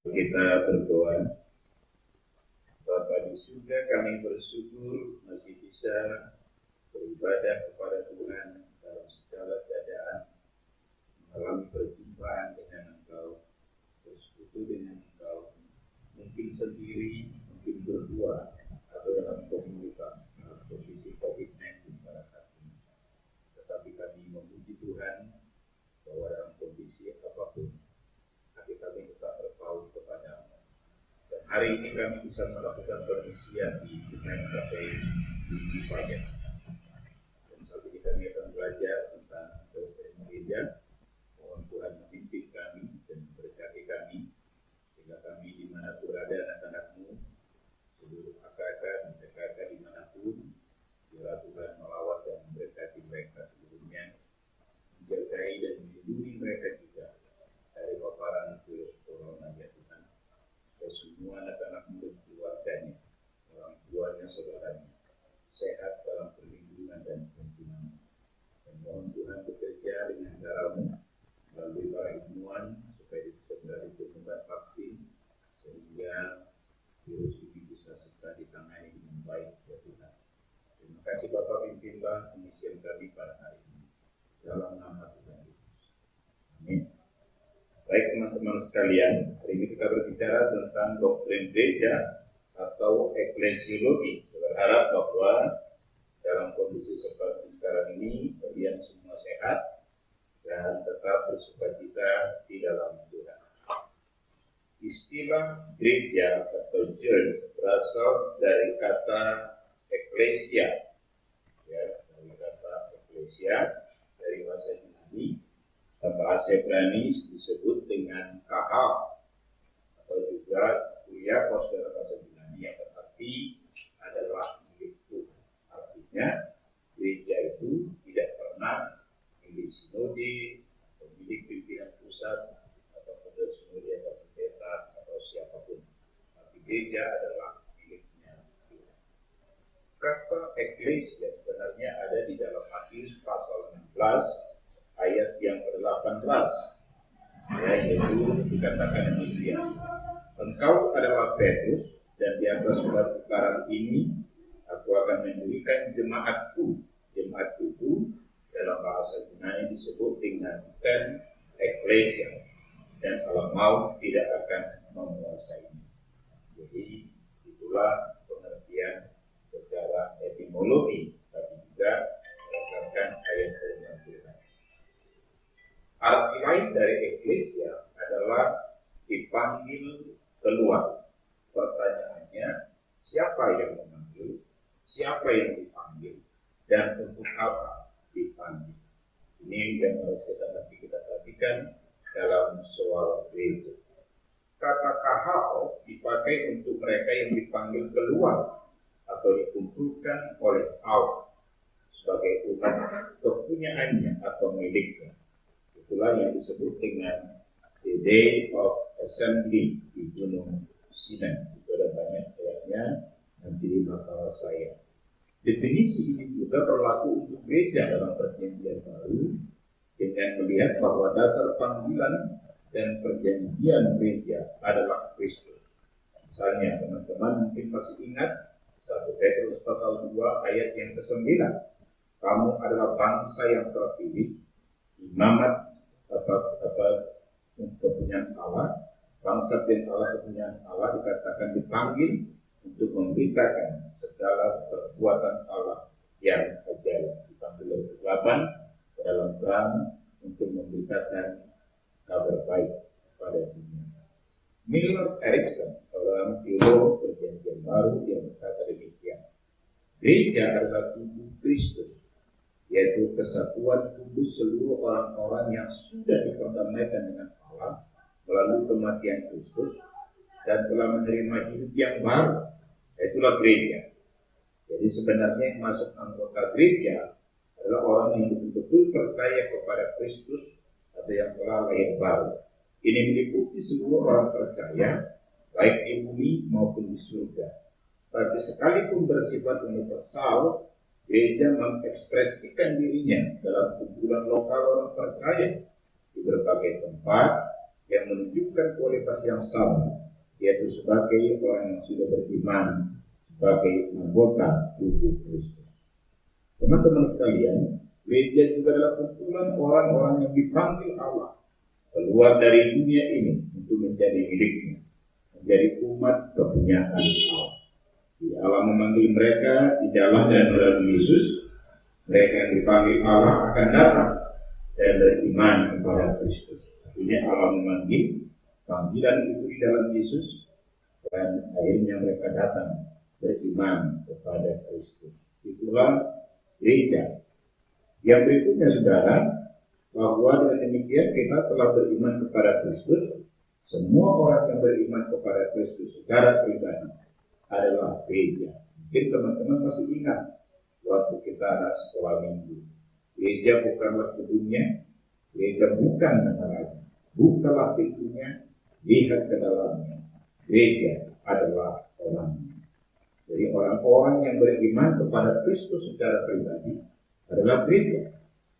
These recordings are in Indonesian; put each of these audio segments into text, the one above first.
Kita berdoa. Bapa di surga, kami bersyukur masih bisa beribadah kepada Tuhan dalam segala keadaan, mengalami perjumpaan dengan Engkau, bersekutu dengan Engkau, mungkin sendiri, mungkin berdua, atau dalam komunitas kondisi COVID-19 pada saat ini. Tetapi kami memuji Tuhan bahwa dalam kondisi apapun, hati kami tetap berpaut kepada-Mu. Dan hari ini kami bisa melakukan pengisian di KPI di Pajak. Dan saat ini kami akan belajar tentang doktrin gereja. Mohon Tuhan memimpin kami dan memberkati kami, sehingga kami dimanapun berada anak-anak-Mu, seluruh kakak dan kakak dimanapun, biarlah Tuhan melawat dan memberkati mereka seluruhnya, menjagai dan melindungi mereka juga dari paparan virus corona, ya Tuhan. Dan semua anak-anak-Mu dan keluarganya, orang tuanya, saudaranya, sehat dalam perlindungan dan penimbunan. Dan mohon Tuhan bekerja dengan cara-Mu melalui para ilmuwan supaya bisa segera ditemukan vaksin sehingga virus ini bisa segera ditangani dengan baik, ya Tuhan. Terima kasih Bapak, pimpinlah pengisian kami pada hari ini dalam nama Tuhan Yesus. Amin. Baik teman-teman sekalian, hari ini kita berbicara tentang doktrin gereja atau eklesiologi. Saya berharap bahwa dalam kondisi seperti sekarang ini kalian semua sehat dan tetap bersukacita di dalam Tuhan. Istilah gereja atau church berasal dari kata eklesia, ya, dari kata eklesia dari bahasa Yunani. Bahasa Ibrani disebut dengan kahal atau juga kuriakos dalam bahasa Yunani, yang berarti adalah milik Tuhan. Artinya gereja itu tidak pernah milik sinode atau milik pimpinan pusat atau pengurus sinode atau pendeta atau siapapun, tapi gereja adalah miliknya Tuhan. Kata eklesia sebenarnya ada di dalam Matius pasal 16 ayat yang ke-18, ya, yaitu dikatakan demikian: Engkau adalah Petrus, dan di atas batu karang ini aku akan mendirikan jemaatku. Jemaat itu dalam bahasa Yunani disebut dengan eklesia, dan kalau mau tidak akan menguasainya. Jadi itulah pengertian secara etimologi, tapi juga berdasarkan ayat firman Tuhan. Arti lain dari eklesia adalah dipanggil keluar. Pertanyaannya, siapa yang memanggil, siapa yang dipanggil, dan untuk apa dipanggil? Ini yang harus kita perhatikan dalam soal gereja. Kata kahal dipakai untuk mereka yang dipanggil keluar atau dikumpulkan oleh Allah sebagai umat kepunyaannya atau miliknya. Itulah yang disebut dengan the day of assembly di Gunung Sinai. Itu ada banyak ayatnya, nanti di bakal saya. Definisi ini juga berlaku untuk gereja dalam perjanjian baru, dengan melihat bahwa dasar panggilan dan perjanjian gereja adalah Kristus. Misalnya teman-teman mungkin masih ingat 1 Petrus pasal 2 ayat yang ke-9. Kamu adalah bangsa yang terpilih, imamat kepunyaan Allah, bangsa dan Allah kepunyaan Allah, dikatakan dipanggil untuk memberitakan segala perbuatan Allah yang ajaib. Dipanggil oleh 8 dalam terang untuk memberitakan kabar baik pada dunia. Milner Erickson, seorang teolog perjanjian baru, yang berkata demikian: gereja adalah tubuh Kristus, yaitu kesatuan tubuh seluruh orang-orang yang sudah diperdamaikan dengan Allah melalui kematian Kristus dan telah menerima hidup yang baru. Itulah gereja. Jadi sebenarnya yang masuk anggota gereja adalah orang yang betul-betul percaya kepada Kristus atau yang telah lahir baru. Ini meliputi seluruh orang percaya, baik di bumi maupun di surga. Tapi sekalipun bersifat universal, gereja mengekspresikan dirinya dalam kumpulan lokal orang percaya di berbagai tempat yang menunjukkan kualitas yang sama, yaitu sebagai orang yang sudah beriman sebagai anggota tubuh Kristus. Teman-teman sekalian, gereja juga adalah kumpulan orang-orang yang dipanggil Allah keluar dari dunia ini untuk menjadi miliknya, menjadi umat kepunyaan Allah. Allah memanggil mereka di dalam dan melalui Yesus. Mereka yang dipanggil Allah akan datang dan beriman kepada Kristus. Artinya Allah memanggil, panggilan itu di dalam Yesus, dan akhirnya mereka datang beriman kepada Kristus. Itulah gereja. Yang berikutnya saudara, bahwa dengan demikian kita telah beriman kepada Kristus. Semua orang yang beriman kepada Kristus secara pribadi adalah gereja. Mungkin teman-teman masih ingat waktu kita ada sekolah minggu. Gereja bukanlah gedungnya, gereja bukan negaranya. Bukalah pintunya, lihat ke dalamnya. Gereja adalah orangnya. Jadi orang-orang yang beriman kepada Kristus secara pribadi adalah gereja.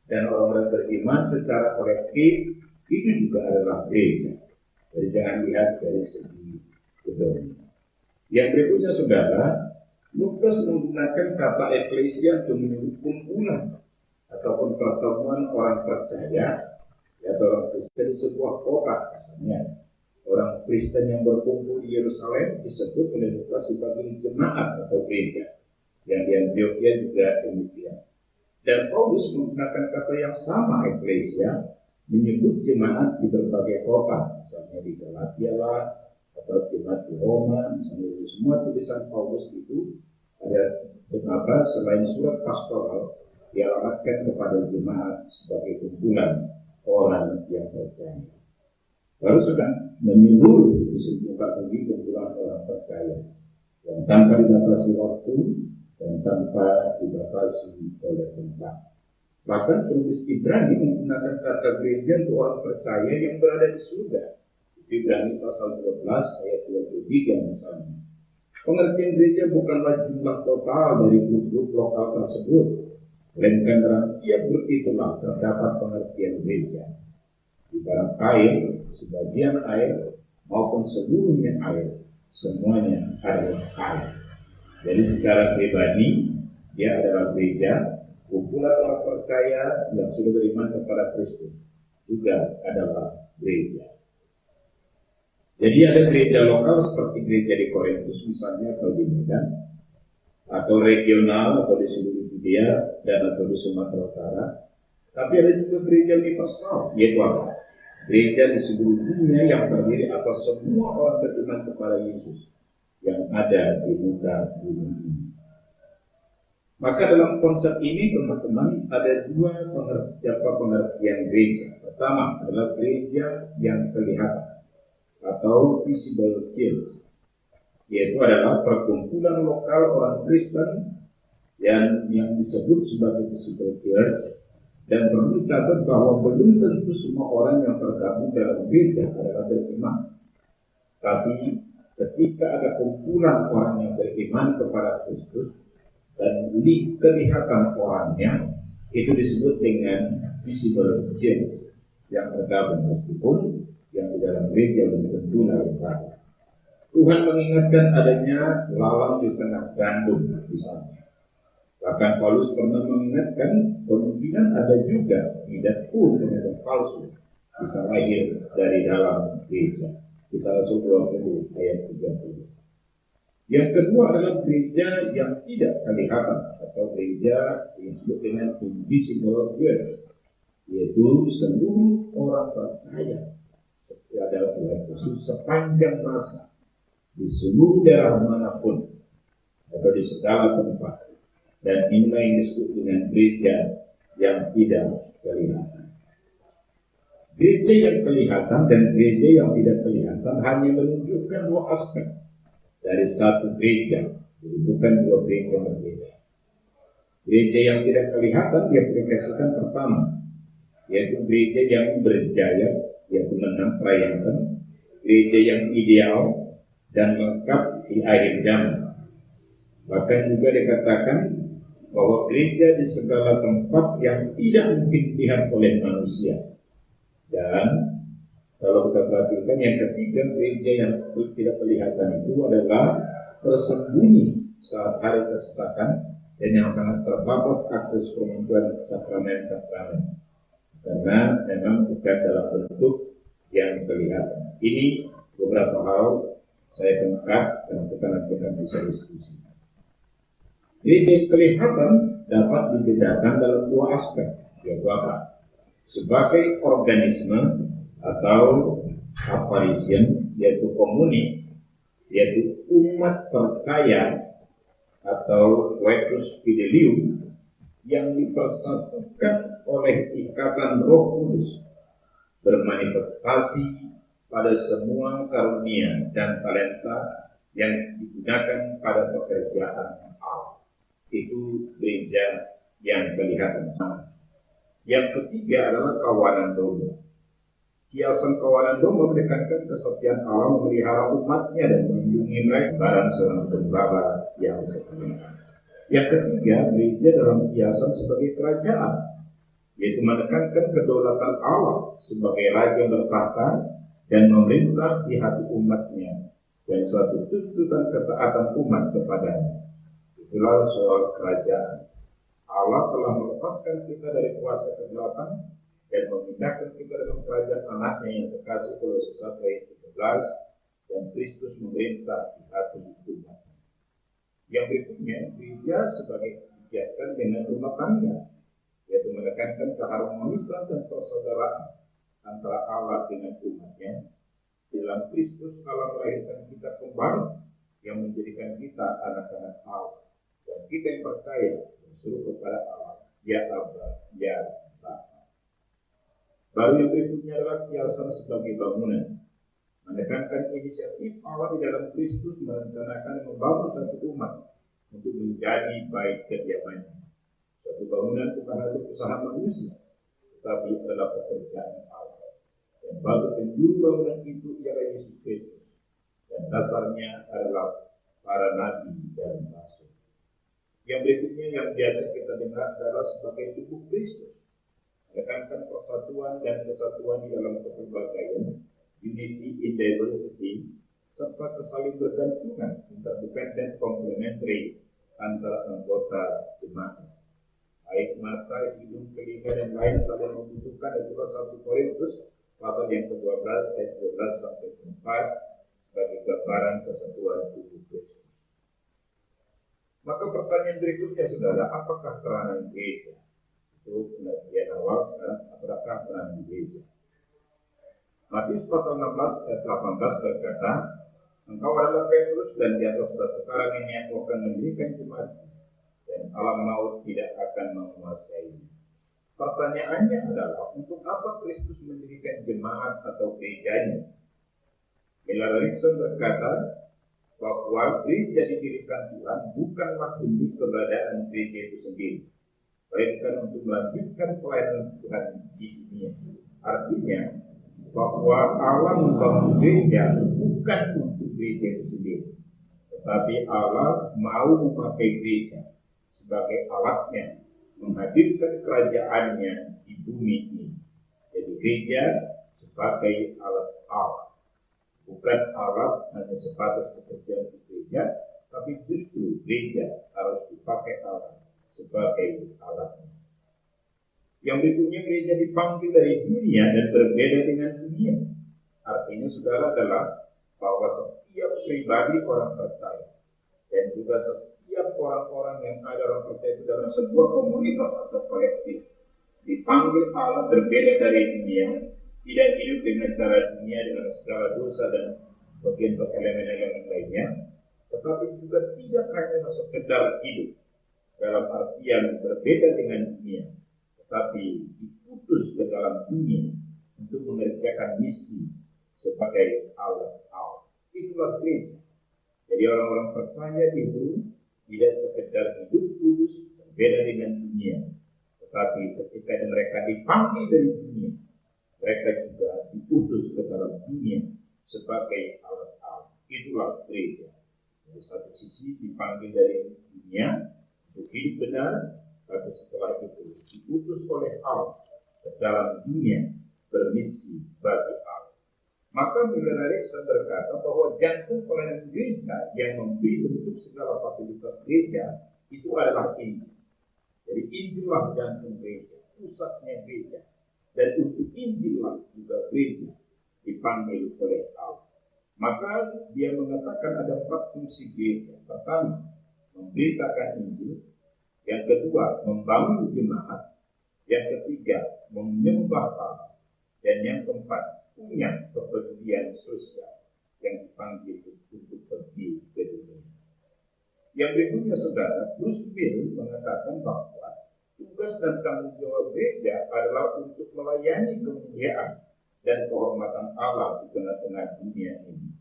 Dan orang-orang beriman secara kolektif itu juga adalah gereja. Jadi jangan lihat dari segi gedung. Yang berikutnya saudara, Lukas menggunakan kata eklesia untuk menyebut kumpulan ataupun pertemuan orang percaya atau orang Kristen di sebuah kota. Misalnya orang Kristen yang berkumpul di Yerusalem disebut oleh Lukas sebagai jemaat atau gereja. Yang di Antioquia juga demikian. Dan Paulus menggunakan kata yang sama, eklesia, menyebut jemaat di berbagai kota, misalnya di Galatia lah, atau jemaat di Roma. Misalnya di semua tulisan Paulus itu ada beberapa selain surat pastoral dialamatkan kepada jemaat sebagai kumpulan orang yang percaya. Lalu sedang menyeluruh disebutkan bagi kumpulan orang percaya yang tanpa dibatasi waktu dan tanpa dibatasi oleh tempat. Bahkan penulis Ibrani menggunakan kata gereja untuk orang percaya yang berada di surga. Ibrani pasal 12 ayat 23 misalnya. Pengertian gereja bukanlah jumlah total dari grup-grup lokal tersebut, melainkan dalam tiap grup itulah terdapat pengertian gereja. Ibarat air, sebagian air maupun seluruhnya air, semuanya adalah air. Jadi secara pribadi dia adalah gereja, kumpulan orang percaya yang sudah beriman kepada Kristus juga adalah gereja. Jadi ada gereja lokal seperti gereja di Korintus misalnya atau di Medan, atau regional atau di seluruh Judea dan atau di Sumatera Utara. Tapi ada juga gereja universal, yaitu apa? Gereja di seluruh dunia yang terdiri atas semua orang beriman kepada Yesus yang ada di muka bumi ini. Maka dalam konsep ini teman-teman ada dua pengertian gereja. Pertama adalah gereja yang kelihatan atau visible church, yaitu adalah perkumpulan lokal orang Kristen yang disebut sebagai visible church. Dan perlu dicatat bahwa belum tentu semua orang yang tergabung dalam gereja adalah beriman. Tapi ketika ada kumpulan orang yang beriman kepada Kristus dan kelihatan orangnya, itu disebut dengan visible church yang tergabung, meskipun yang di dalam gereja belum tentu lain. Tuhan mengingatkan adanya lalang di tengah gandum misalnya. Bahkan Paulus pernah mengingatkan kemungkinan ada juga tidak pun penyakit palsu bisa lahir dari dalam gereja. Kisah Rasul 20 ayat 30. Yang kedua adalah gereja yang tidak kelihatan atau gereja yang disebut dengan invisible church, yaitu seluruh orang percaya adalah Tuhan Yesus sepanjang masa di seluruh daerah manapun atau di segala tempat. Dan inilah yang disebut dengan gereja yang tidak kelihatan. Gereja yang kelihatan dan gereja yang tidak kelihatan hanya menunjukkan dua aspek dari satu gereja, jadi bukan dua gereja yang berbeda. Gereja yang tidak kelihatan diaplikasikan pertama, yaitu gereja yang berjaya, yaitu menang perayaan, gereja yang ideal dan lengkap di akhir zaman. Bahkan juga dikatakan bahwa gereja di segala tempat yang tidak mungkin dilihat oleh manusia, dan Kalau kita perhatikan yang ketiga, gereja yang tidak kelihatan itu adalah tersembunyi saat hari kesesakan dan yang sangat terbatas akses pengukuran sakramen-sakramen, karena memang bukan dalam bentuk yang kelihatan. Ini beberapa hal saya angkat dan kita nanti akan bisa diskusi. Jadi kelihatan dapat dibedakan dalam dua aspek, yaitu apa? Sebagai organisme atau apparition, yaitu komuni, yaitu umat percaya atau coetus fidelium yang dipersatukan oleh ikatan Roh Kudus, bermanifestasi pada semua karunia dan talenta yang digunakan pada pekerjaan Allah. Itu gereja yang kelihatan sama. Yang ketiga adalah kawanan domba. Kiasan kawanan domba menekankan kesetiaan Allah memelihara umatnya dan melindungi mereka barang seorang pembawa yang setia. Yang ketiga, gereja dalam kiasan sebagai kerajaan, yaitu menekankan kedaulatan Allah sebagai raja yang bertahta dan memerintah di hati umatnya dan suatu tuntutan ketaatan umat kepadanya. Itulah soal kerajaan. Allah telah melepaskan kita dari kuasa kegelapan dan memindahkan kita dalam kerajaan anaknya yang terkasih, Kolose 1 ayat 13, dan Kristus memerintah di hati umat. Yang berikutnya, gereja sebagai dikiaskan dengan rumah tangga, yaitu menekankan keharmonisan dan persaudaraan antara Allah dengan umatnya. Dalam Kristus Allah melahirkan kita kembali yang menjadikan kita anak-anak Allah, dan kita yang percaya berseru kepada Allah, ya Abba, ya Bapa. Baru yang berikutnya adalah kiasan sebagai bangunan, menekankan inisiatif Allah di dalam Kristus merencanakan membangun satu umat untuk menjadi baik kediamannya. Suatu bangunan bukan hasil usaha manusia, tetapi adalah pekerjaan Allah. Dan bagi penjuru bangunan itu ialah Yesus Kristus, dan dasarnya adalah para nabi dan rasul. Yang berikutnya yang biasa kita dengar adalah sebagai tubuh Kristus, menekankan persatuan dan kesatuan di dalam keperbagaian, unity in diversity, serta kesaling bergantungan, interdependent complementary antara anggota jemaat. Baik mata, hidung, telinga dan lain saling membutuhkan. Itulah 1 Korintus pasal yang ke-12 ayat 12 sampai 4 sebagai gambaran kesatuan tubuh Kristus. Maka pertanyaan berikutnya, saudara, apakah peranan gereja? Itu pengertian awal. Sekarang, apakah peranan gereja? Matius pasal 16 ayat 18 berkata, engkau adalah Petrus, dan di atas batu karang ini aku akan mendirikan jemaat, dan alam maut tidak akan menguasainya. Pertanyaannya adalah, untuk apa Kristus mendirikan jemaat atau gerejanya? Miller Rickson berkata bahwa gereja didirikan Tuhan bukanlah demi keberadaan gereja itu sendiri, melainkan untuk melanjutkan pelayanan Tuhan di dunia. Artinya bahwa Allah membangun gereja bukan untuk gereja itu sendiri, tetapi Allah mau memakai gereja sebagai alatnya menghadirkan kerajaannya di bumi ini. Jadi gereja sebagai alat Allah, bukan alat hanya sebatas pekerjaan di gereja, tapi justru gereja harus dipakai Allah sebagai alatnya. Yang berikutnya, gereja dipanggil dari dunia dan berbeda dengan dunia. Artinya, saudara, adalah bahwa setiap pribadi orang percaya dan juga setiap orang-orang yang ada orang percaya itu dalam sebuah komunitas atau kolektif dipanggil Allah berbeda dari dunia, tidak hidup dengan cara dunia dengan segala dosa dan bagian elemen-elemen lainnya, tetapi juga tidak hanya sekedar hidup dalam artian berbeda dengan dunia, tetapi diputus ke dalam dunia untuk mengerjakan misi sebagai alat Allah. Itulah gereja. Jadi orang-orang percaya itu tidak sekedar hidup kudus berbeda dengan dunia, tetapi ketika mereka dipanggil dari dunia, mereka juga diputus ke dalam dunia sebagai alat Allah. Itulah gereja. Dari satu sisi dipanggil dari dunia untuk hidup benar, tapi setelah itu diputus oleh Allah ke dalam dunia bermisi bagi Allah. Maka Miller Erickson berkata bahwa jantung pelayanan gereja yang memberi bentuk segala fasilitas gereja itu adalah Injil. Jadi Injillah jantung gereja, pusatnya gereja. Dan untuk Injillah juga gereja dipanggil oleh Allah. Maka dia mengatakan ada 4 fungsi gereja. Pertama, memberitakan Injil. Yang kedua, membangun jemaat. Yang ketiga, menyembah Allah. Dan yang keempat, punya kepedulian sosial yang dipanggil untuk pergi ke dunia. Yang berikutnya, saudara, Bruce Bill mengatakan bahwa tugas dan tanggung jawab gereja adalah untuk melayani kemuliaan dan kehormatan Allah di tengah-tengah dunia ini.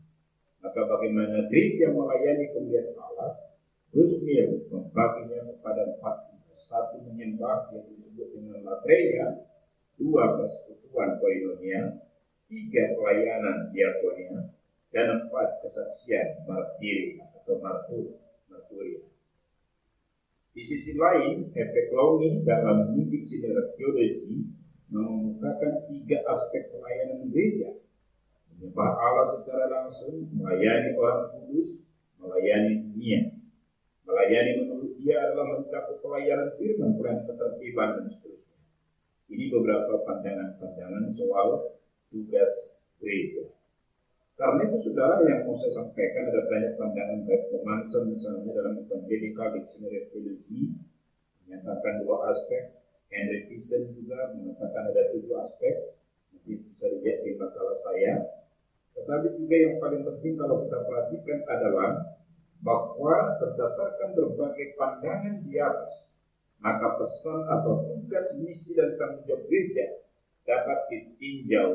Maka bagaimana gereja melayani kemuliaan Allah? Bruce Bill membaginya kepada 4. 1, menyembah yang disebut dengan latreia. 2, persekutuan koinonia. 3, pelayanan diakonia. Dan 4, kesaksian martiri atau marturia. Di sisi lain, efek Lowney dalam mendidik sinerat teologi mengemukakan 3 aspek pelayanan gereja. Menyembah Allah secara langsung, melayani orang kudus, melayani dunia. Melayani menurut dia adalah mencakup pelayanan firman, pelayanan ketertiban, dan seterusnya. Ini beberapa pandangan-pandangan soal tugas gereja. Karena itu, saudara, yang mau saya sampaikan ada banyak pandangan baik Romanson misalnya dalam Evangelical Dictionary of Theology menyatakan 2 aspek. Henry Thyssen juga mengatakan ada 7 aspek. Mungkin bisa dilihat di makalah saya. Tetapi juga yang paling penting kalau kita perhatikan adalah bahwa berdasarkan berbagai pandangan di atas, maka pesan atau tugas, misi, dan tanggung jawab gereja dapat ditinjau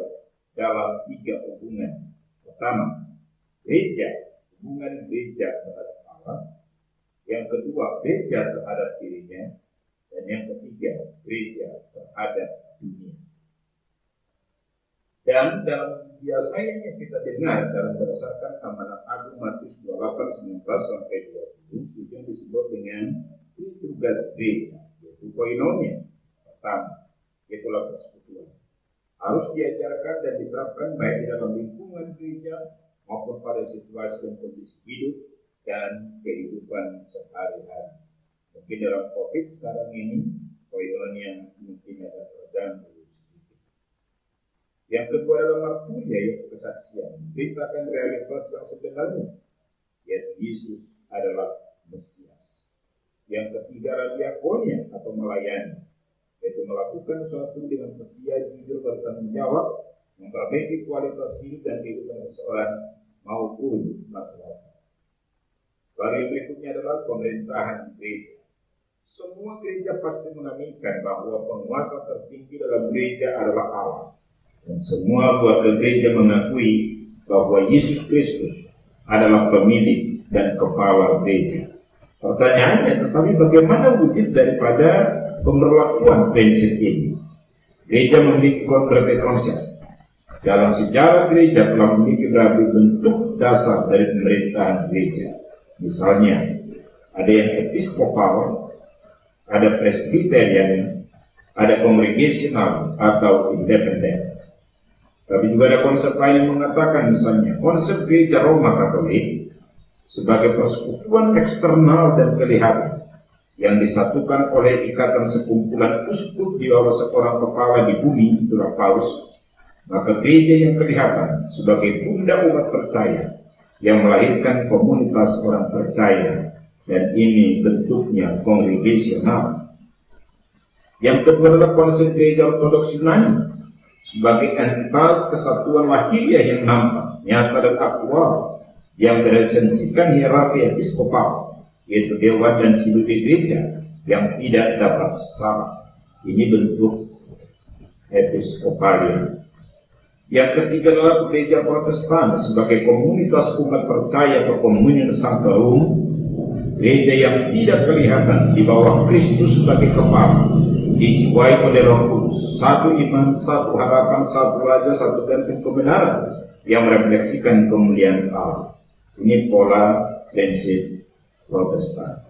dalam 3 hubungan. Pertama, gereja, hubungan gereja terhadap Allah. Yang kedua, gereja terhadap dirinya. Dan yang ketiga, gereja terhadap dunia. Dan dalam biasanya yang kita dengar dalam berdasarkan amanat Agung Matius 28:19-20 itu yang disebut dengan tugas gereja, yaitu koinonia. Pertama, itulah persekutuan. Harus diajarkan dan diterapkan baik di dalam lingkungan gereja maupun pada situasi dan kondisi hidup dan kehidupan sehari-hari. Mungkin dalam COVID sekarang ini, koinonia mungkin ada terganggu. Yang kedua adalah marturia, yaitu kesaksian, memberitakan realitas yang sebenarnya, yaitu Yesus adalah Mesias. Yang ketiga adalah diakonia atau melayani, yaitu melakukan sesuatu dengan setia, jujur, bertanggung jawab, memperbaiki kualitas hidup dan kehidupan seseorang maupun masyarakat. Lalu yang berikutnya adalah pemerintahan gereja. Semua gereja pasti mengaminkan bahwa penguasa tertinggi dalam gereja adalah Allah. Dan semua keluarga gereja mengakui bahwa Yesus Kristus adalah pemilik dan kepala gereja. Pertanyaannya, tetapi bagaimana wujud daripada pemberlakuan prinsip ini? Gereja memiliki berbagai konsep. Dalam sejarah gereja telah memiliki berbagai bentuk dasar dari pemerintahan gereja. Misalnya, ada yang episkopal, ada presbyterian, ada congregational atau independen. Tapi juga ada konsep lain yang mengatakan, misalnya konsep gereja Roma Katolik sebagai persekutuan eksternal dan kelihatan yang disatukan oleh ikatan sekumpulan uskup di bawah seorang kepala di bumi, itulah Paus. Maka gereja yang kelihatan sebagai pundak umat percaya yang melahirkan komunitas orang percaya, dan ini bentuknya kongregasional. Yang kedua adalah konsep gereja ortodoks Yunani sebagai entitas kesatuan lahiriah yang nampak, nyata dan aktual, yang beresensikan hierarki episkopal, yaitu dewan dan sinode gereja yang tidak dapat sama. Ini bentuk episkopalia. Yang ketiga adalah gereja Protestan sebagai komunitas umat percaya atau komunion sanctorum, gereja yang tidak kelihatan di bawah Kristus sebagai kepala, dijiwai oleh Roh Kudus, satu iman, satu harapan, satu raja, satu gantung kebenaran yang merefleksikan kemuliaan Allah. Ini pola prinsip Protestan.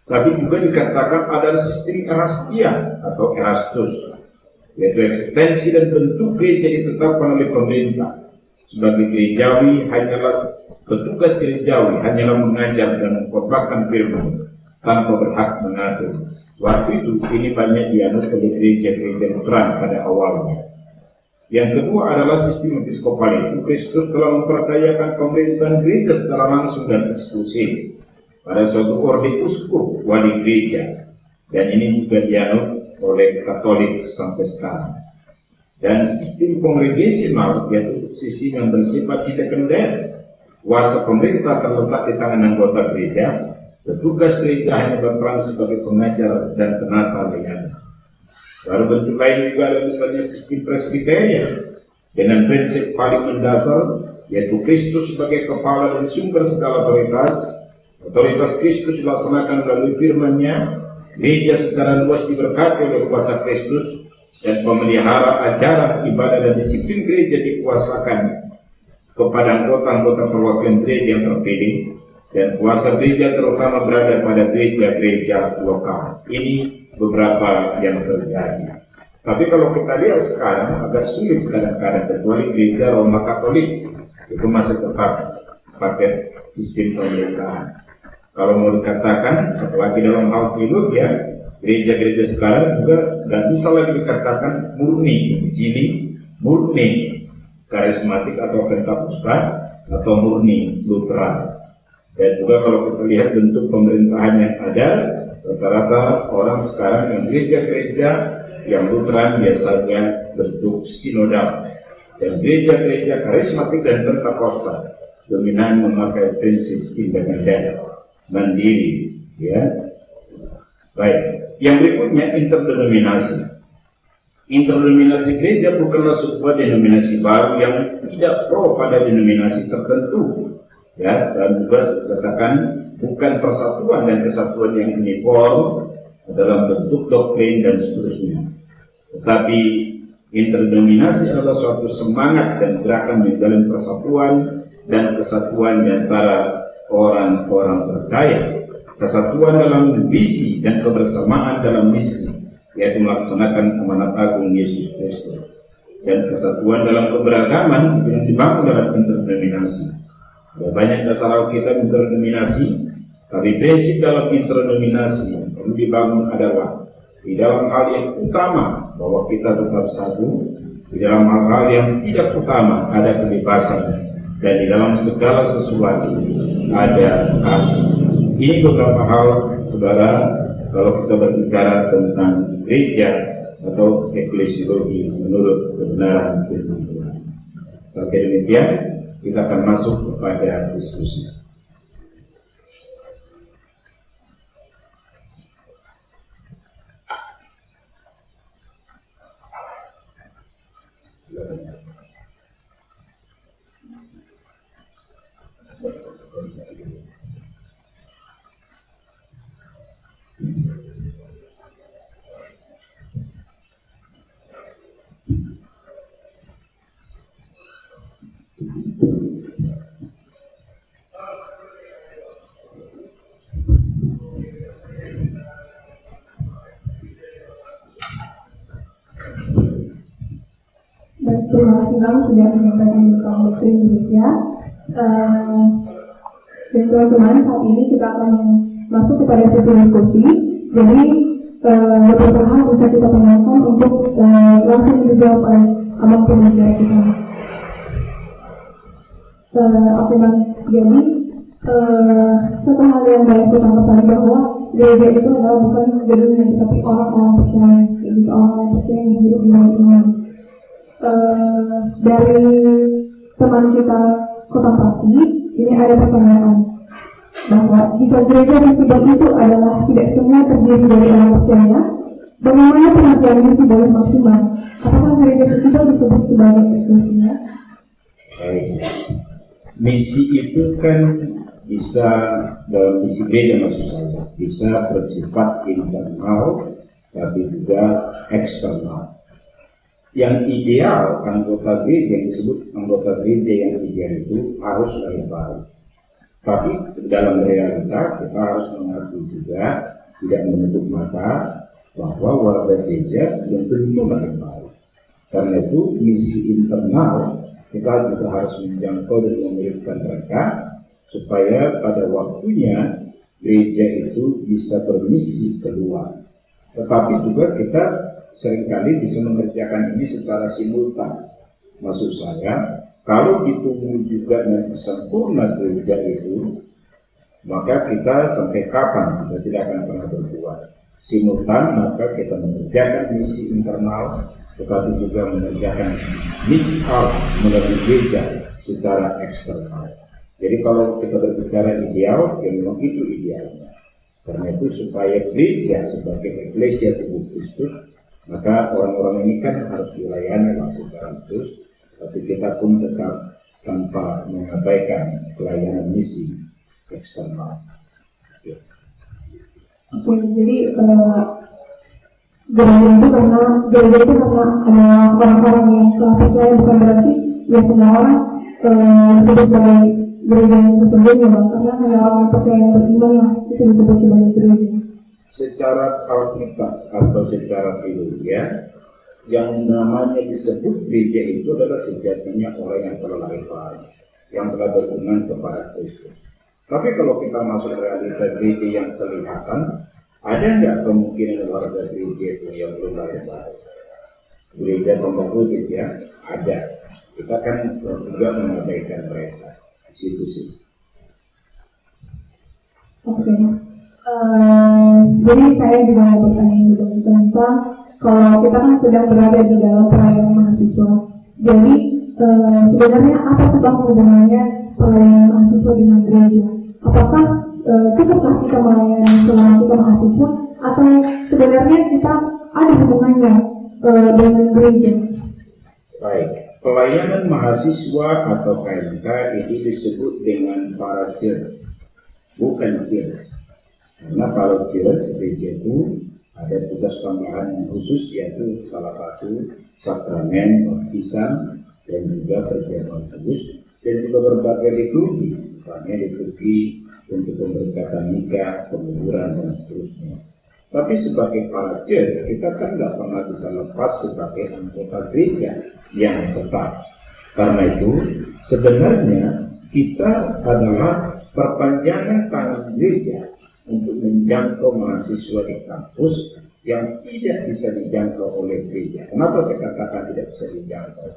Tapi juga dikatakan ada sistem Erastian atau Erastus, yaitu eksistensi dan bentuk gereja ditetapkan oleh pemerintah sebagai gerejawi hanyalah petugas gerejawi hanyalah mengajar dan mengkhotbahkan firman tanpa berhak mengatur. Waktu itu ini banyak dianut oleh gereja-gereja Lutheran pada awalnya. Yang kedua adalah sistem episkopal itu. Kristus telah mempercayakan pemerintahan gereja secara langsung dan eksklusif pada suatu orde uskup wali gereja, dan ini juga dianut oleh Katolik sampai sekarang. Dan sistem kongregasional yaitu sistem yang bersifat independen. Kuasa pemerintah terletak di tangan anggota gereja. Petugas gereja hanya berperan sebagai pengajar dan penata lenyana. Lalu bentuk lain juga ada misalnya sistem presbiteria dengan prinsip paling mendasar yaitu Kristus sebagai kepala dan sumber segala otoritas. Otoritas Kristus dilaksanakan melalui firman-Nya. Gereja secara luas diberkati oleh kuasa Kristus dan pemelihara ajaran, ibadah dan disiplin gereja dikuasakan kepada anggota-anggota perwakilan gereja yang terpilih, dan kuasa gereja terutama berada pada gereja-gereja lokal. Ini beberapa yang terjadi. Tapi kalau kita lihat sekarang agak sulit kadang-kadang, kecuali gereja Roma Katolik itu masih tetap pakai sistem pemerintahan. Kalau mau dikatakan, apalagi dalam hal teologi ya, gereja-gereja sekarang juga nggak bisa lagi dikatakan murni Injili, murni karismatik atau pentakosta, atau murni Lutheran. Dan juga kalau kita lihat bentuk pemerintahan yang ada, rata-rata orang sekarang yang gereja-gereja yang Lutheran biasanya bentuk sinodal, dan gereja-gereja karismatik dan pentakosta dominan memakai prinsip independen, mandiri. Ya, baik. Yang berikutnya interdenominasi. Interdenominasi gereja bukanlah sebuah denominasi baru yang tidak pro pada denominasi tertentu. Ya, dan juga dikatakan bukan persatuan dan kesatuan yang uniform dalam bentuk doktrin dan seterusnya. Tetapi interdenominasi adalah suatu semangat dan gerakan menjalin persatuan dan kesatuan di antara orang-orang percaya. Kesatuan dalam visi dan kebersamaan dalam misi, yaitu melaksanakan amanat agung Yesus Kristus. Dan kesatuan dalam keberagaman yang dibangun dalam interdenominasi. Ada banyak dasar Alkitab interdenominasi, tapi prinsip dalam interdenominasi yang perlu dibangun adalah di dalam hal yang utama bahwa kita tetap satu, di dalam hal-hal yang tidak utama ada kebebasan, dan di dalam segala sesuatu ada kasih. Ini beberapa hal, saudara, kalau kita berbicara tentang gereja atau eklesiologi menurut kebenaran firman Tuhan. Oke, demikian kita akan masuk kepada diskusi. Terima kasih kami sudah menyampaikan tentang doktrin gereja. Dan teman-teman, saat ini kita akan masuk kepada sesi diskusi. Jadi beberapa hal bisa kita tanyakan untuk langsung dijawab oleh abang pembicara kita. Oke bang, jadi satu hal yang banyak kita tadi bahwa gereja itu adalah bukan gedungnya, tetapi orang-orang percaya, jadi orang-orang percaya yang hidup di dalam iman. Dari teman kita Kota Pati, ini ada pertanyaan bahwa jika gereja visible itu adalah tidak semua terdiri dari orang percaya, bagaimana pengertian misi boleh maksimal? Apakah gereja visible disebut sebagai eklesia? Misi itu kan bisa dalam misi gereja maksud saya bisa bersifat internal tapi juga eksternal. Yang ideal anggota gereja yang disebut anggota gereja yang ideal itu harus lahir baru. Tapi dalam realita kita harus mengaku juga tidak menutup mata bahwa warga gereja yang tentu lahir baru. Karena itu misi internal kita juga harus menjangkau dan memuridkan mereka supaya pada waktunya gereja itu bisa bermisi keluar. Tetapi juga kita seringkali bisa mengerjakan ini secara simultan. Maksud saya, kalau ditunggu juga nanti sempurna gereja itu, maka kita sampai kapan kita tidak akan pernah berbuat. Simultan, maka kita mengerjakan misi internal, tetapi juga mengerjakan misi Allah melalui gereja secara eksternal. Jadi kalau kita berbicara ideal, ya memang itu idealnya. Karena itu supaya gereja sebagai eklesia tubuh Kristus, maka orang-orang ini kan harus dilayani secara khusus, tapi kita pun tetap tanpa mengabaikan pelayanan misi eksternal. Ya. Oke, jadi gereja itu karena ada orang-orang yang telah percaya, bukan berarti ya semua orang disebut sebagai gereja yang tersebut ya bang, karena ada orang percaya yang beriman lah itu disebut sebagai gereja. Secara Alkitab atau secara teologi, yang namanya disebut gereja itu adalah sejatinya orang yang telah lahir baru, yang telah beriman kepada Kristus. Tapi kalau kita masuk realita gereja yang kelihatan, ada nggak kemungkinan warga gereja itu yang belum lahir baru? Gereja pembaptis ya, ada. Kita kan juga mengabaikan mereka di situ sih. Oke. Jadi saya juga mau bertanya juga tentang kalau kita kan sedang berada di dalam pelayanan mahasiswa. Jadi sebenarnya apa sebab hubungannya pelayanan mahasiswa dengan gereja? Apakah cukupkah kita melayani selama kita mahasiswa, atau sebenarnya kita ada hubungannya dengan gereja? Baik, pelayanan mahasiswa atau KMK itu disebut dengan para church, bukan church. Karena para church gereja itu ada tugas tambahan yang khusus, yaitu salah satu sakramen baptisan dan juga perjamuan kudus, dan juga berbagai liturgi, misalnya liturgi untuk pemberkatan nikah, penguburan dan seterusnya. Tapi sebagai para church, kita kan nggak pernah bisa lepas sebagai anggota gereja yang tetap. Karena itu sebenarnya kita adalah perpanjangan tangan gereja untuk menjangkau mahasiswa di kampus yang tidak bisa dijangkau oleh gereja. Kenapa saya katakan tidak bisa dijangkau?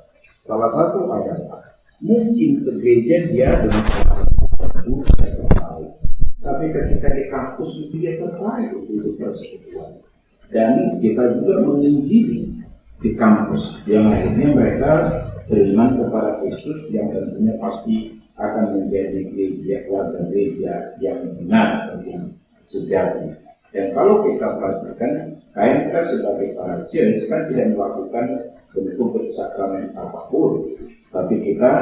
Salah satu adalah mungkin ke gereja dia dengan tertarik, tapi ketika di kampus itu dia tertarik untuk persekutuan. Dan kita juga menginjili di kampus yang akhirnya mereka beriman kepada Kristus, yang tentunya pasti akan menjadi gereja, warga gereja yang benar dan yang sejati. Dan kalau kita perhatikan, KMK sebagai para church kan tidak melakukan bentuk bersakramen apapun, tapi kita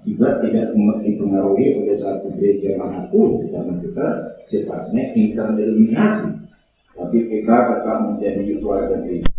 juga tidak dipengaruhi oleh satu gereja manapun, karena kita sifatnya interdenominasi, tapi kita tetap menjadi warga gereja.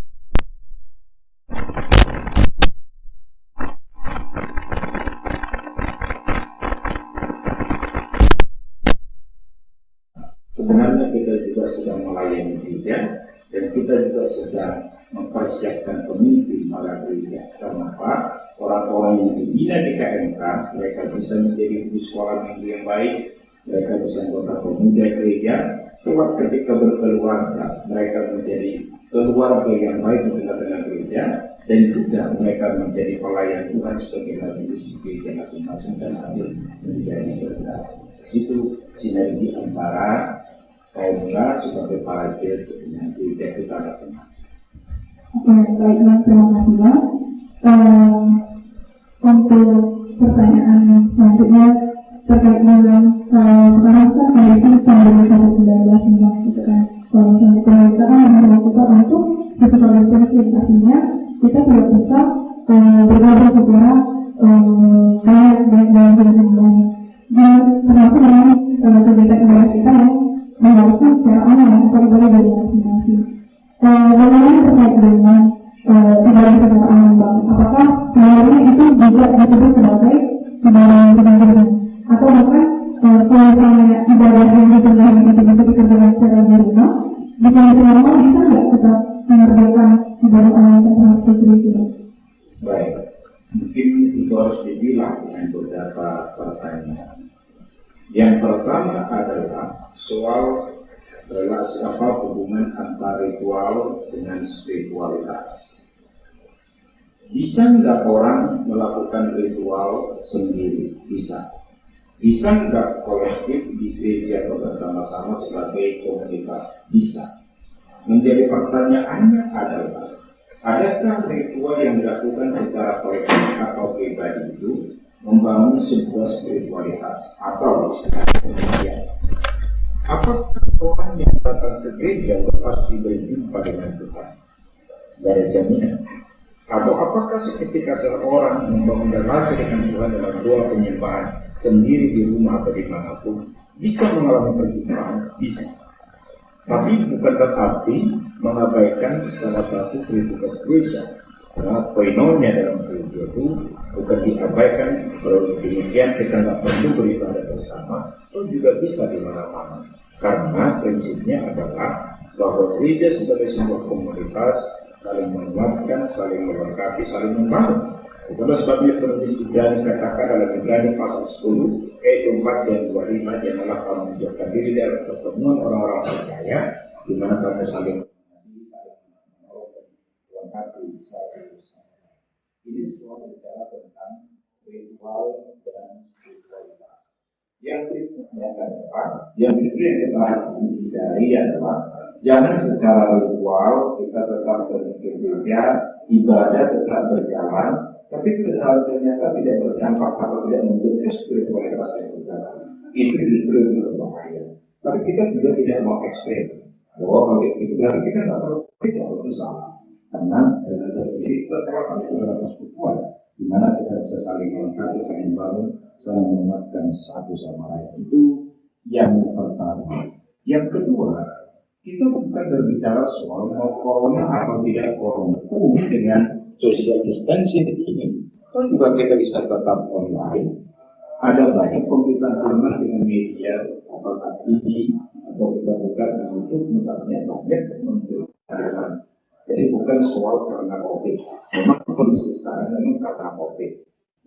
Sebenarnya kita juga sedang melayani gereja, dan kita juga sedang mempersiapkan pemimpin para gereja. Karena apa? Orang-orang yang dibina di KMK, mereka bisa menjadi guru sekolah minggu yang baik, mereka bisa anggota pemuda gereja. Ketika berkeluarga, mereka menjadi keluarga yang baik di tengah-tengah gereja, dan juga mereka menjadi pelayan Tuhan sebagai majelis gereja masing-masing dan hadir menjadi berkat. Itu sinergi antara KMK sebagai para church dengan gereja kita masing-masing. Oke, baik, terima kasih bang. Untuk pertanyaan selanjutnya terkait dengan sekarang kan kondisi pandemi COVID-19 gitu kan. Kalau misalnya kita kan melakukan untuk physical distancing, artinya kita tidak bisa bergabung secara kayak dalam kegiatan lain. Dan termasuk dengan kegiatan ibadah kita yang dilakukan secara online atau ibadah dari masing-masing. Bagaimana terkait dengan ibadah secara online bang? Apakah sebenarnya itu juga disebut sebagai ibadah secara atau bahkan kalau misalnya ibadah yang disengaja itu bisa dikerjakan secara di rumah, di kondisi normal bisa nggak kita mengerjakan ibadah online terhadap seperti itu? Baik, mungkin itu harus Yang pertama adalah soal relasi hubungan antara ritual dengan spiritualitas. Bisa nggak orang melakukan ritual sendiri? Bisa. Bisa nggak kolektif di gereja atau bersama-sama sebagai komunitas? Bisa. Menjadi pertanyaannya adalah, adakah ritual yang dilakukan secara kolektif atau pribadi itu membangun sebuah spiritualitas atau kemudian? Apakah orang yang datang ke gereja pasti berjumpa dengan Tuhan? Tidak ada jaminan. Atau apakah seketika seorang membangun relasi dengan Tuhan dalam doa penyembahan sendiri di rumah atau dimanapun bisa mengalami perjumpaan? Bisa. Tapi bukan berarti mengabaikan salah satu prioritas gereja. Karena koinonia dalam gereja itu bukan diabaikan. Kalau demikian kita nggak perlu beribadah bersama, itu juga bisa di mana-mana. Karena prinsipnya adalah bahwa gereja sebagai sebuah komunitas saling menguatkan, saling melengkapi, saling membangun. Itulah sebabnya penulis Ibrani katakan dalam Ibrani pasal 10 ayat 4 dan 25, janganlah kamu menjauhkan diri dari pertemuan orang-orang percaya, di mana kamu saling melengkapi satu sama lain. Ini semua bicara tentang ritual dan spiritualitas. Yang berikutnya adalah yang justru yang kita hindari adalah jangan secara ritual kita tetap pergi ke gereja, ibadah tetap berjalan, tapi ternyata tidak berdampak atau tidak membentuk spiritualitas yang berjalan. Itu justru yang berbahaya. Tapi kita juga tidak mau ekstrem. Bahwa kalau itu berarti kita tidak perlu kerja itu salah. Karena dengan itu sendiri kita salah satu rasa persekutuan, di mana kita bisa saling melengkapi, saling bangun, saling menguatkan satu sama lain. Itu yang pertama. Yang kedua, kita bukan berbicara soal mau corona atau tidak corona. Dengan social distancing ini, kan juga kita bisa tetap online. Ada banyak pemberitaan dengan media, apakah TV atau kita buka di YouTube misalnya, banyak memberikan. Jadi bukan soal karena COVID. Memang kondisi sekarang memang karena COVID.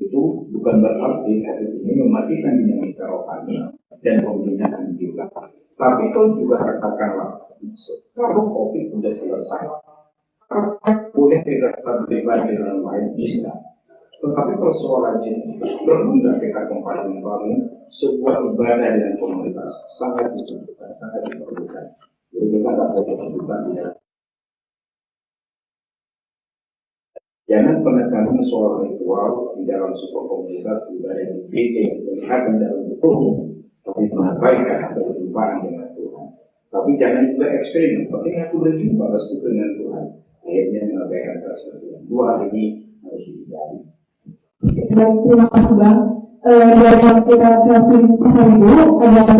Itu bukan berarti COVID ini mematikan dinamika rohani dan pembinaan juga. Tapi kalau juga katakanlah, kalau COVID sudah selesai, boleh kita beribadah dengan lain bisa. Tetapi persoalannya perlu nggak kita kembali membangun sebuah ibadah dengan komunitas? Sangat diperlukan, sangat diperlukan. Jadi kita nggak boleh terlibat di dalam. Jangan penekanan soal ritual di dalam sebuah komunitas ibadah di gereja yang kelihatan dalam bentuknya, tapi mengabaikan perjumpaan dengan Tuhan. Tapi jangan juga ekstrim. Penting aku berjumpa restu dengan Tuhan. Akhirnya mengabaikan tersebut. Dua hal ini harus dihindari. Baik, terima kasih Bang. Dari yang kita tracing pasal itu ada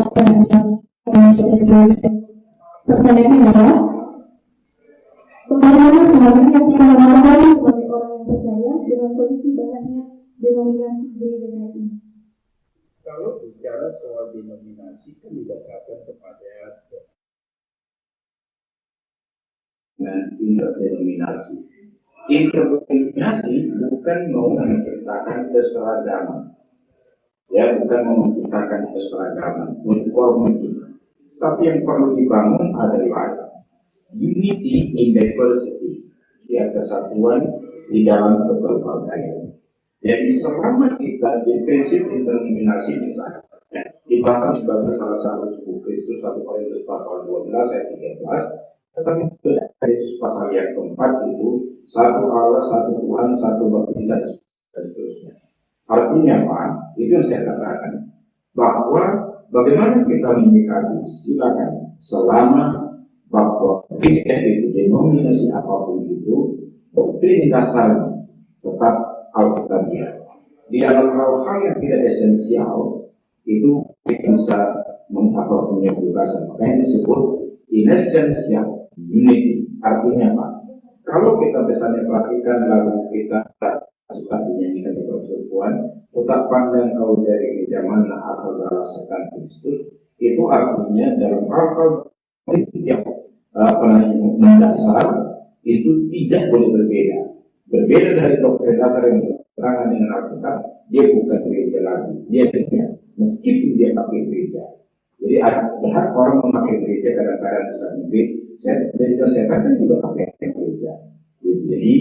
pertanyaannya adalah bagaimana seharusnya kita mengenali sebagai orang yang percaya dengan kondisi banyaknya denominasi gereja saat ini? Kalau bicara soal denominasi kan didasarkan kepada dengan interdenominasi. Interdenominasi bukan mau menciptakan keseragaman, ya bukan mau menciptakan keseragaman, uniformity. Tapi yang perlu dibangun adalah unity in diversity, ya kesatuan di dalam keberbagian. Jadi selama kita di prinsip interdenominasi misalnya dibahas sebagai salah satu tubuh Kristus 1 Korintus pasal 12 ayat 13. Tetapi Yesus pasal yang keempat itu satu Allah, satu Tuhan, satu baptisan dan seterusnya. Artinya apa? Itu yang saya katakan bahwa bagaimana kita menyikapi silakan selama bahwa itu denominasi apapun itu doktrin dasar tetap Alkitabiah. Di dalam hal-hal yang tidak esensial itu bisa punya kebebasan. Makanya disebut in essential unity. Artinya apa? Kalau kita misalnya perhatikan lagu kita suka dinyanyikan di persekutuan, tetap pandang kau dari mana asal rasakan Kristus, itu artinya dalam hal-hal yang mendasar itu tidak boleh berbeda. Berbeda dari doktrin dasar yang bertentangan dengan Alkitab, dia bukan gereja lagi, dia meskipun dia pakai gereja. Jadi ada orang memakai gereja kadang-kadang besar negeri, gereja setan kan juga pakai gereja. Jadi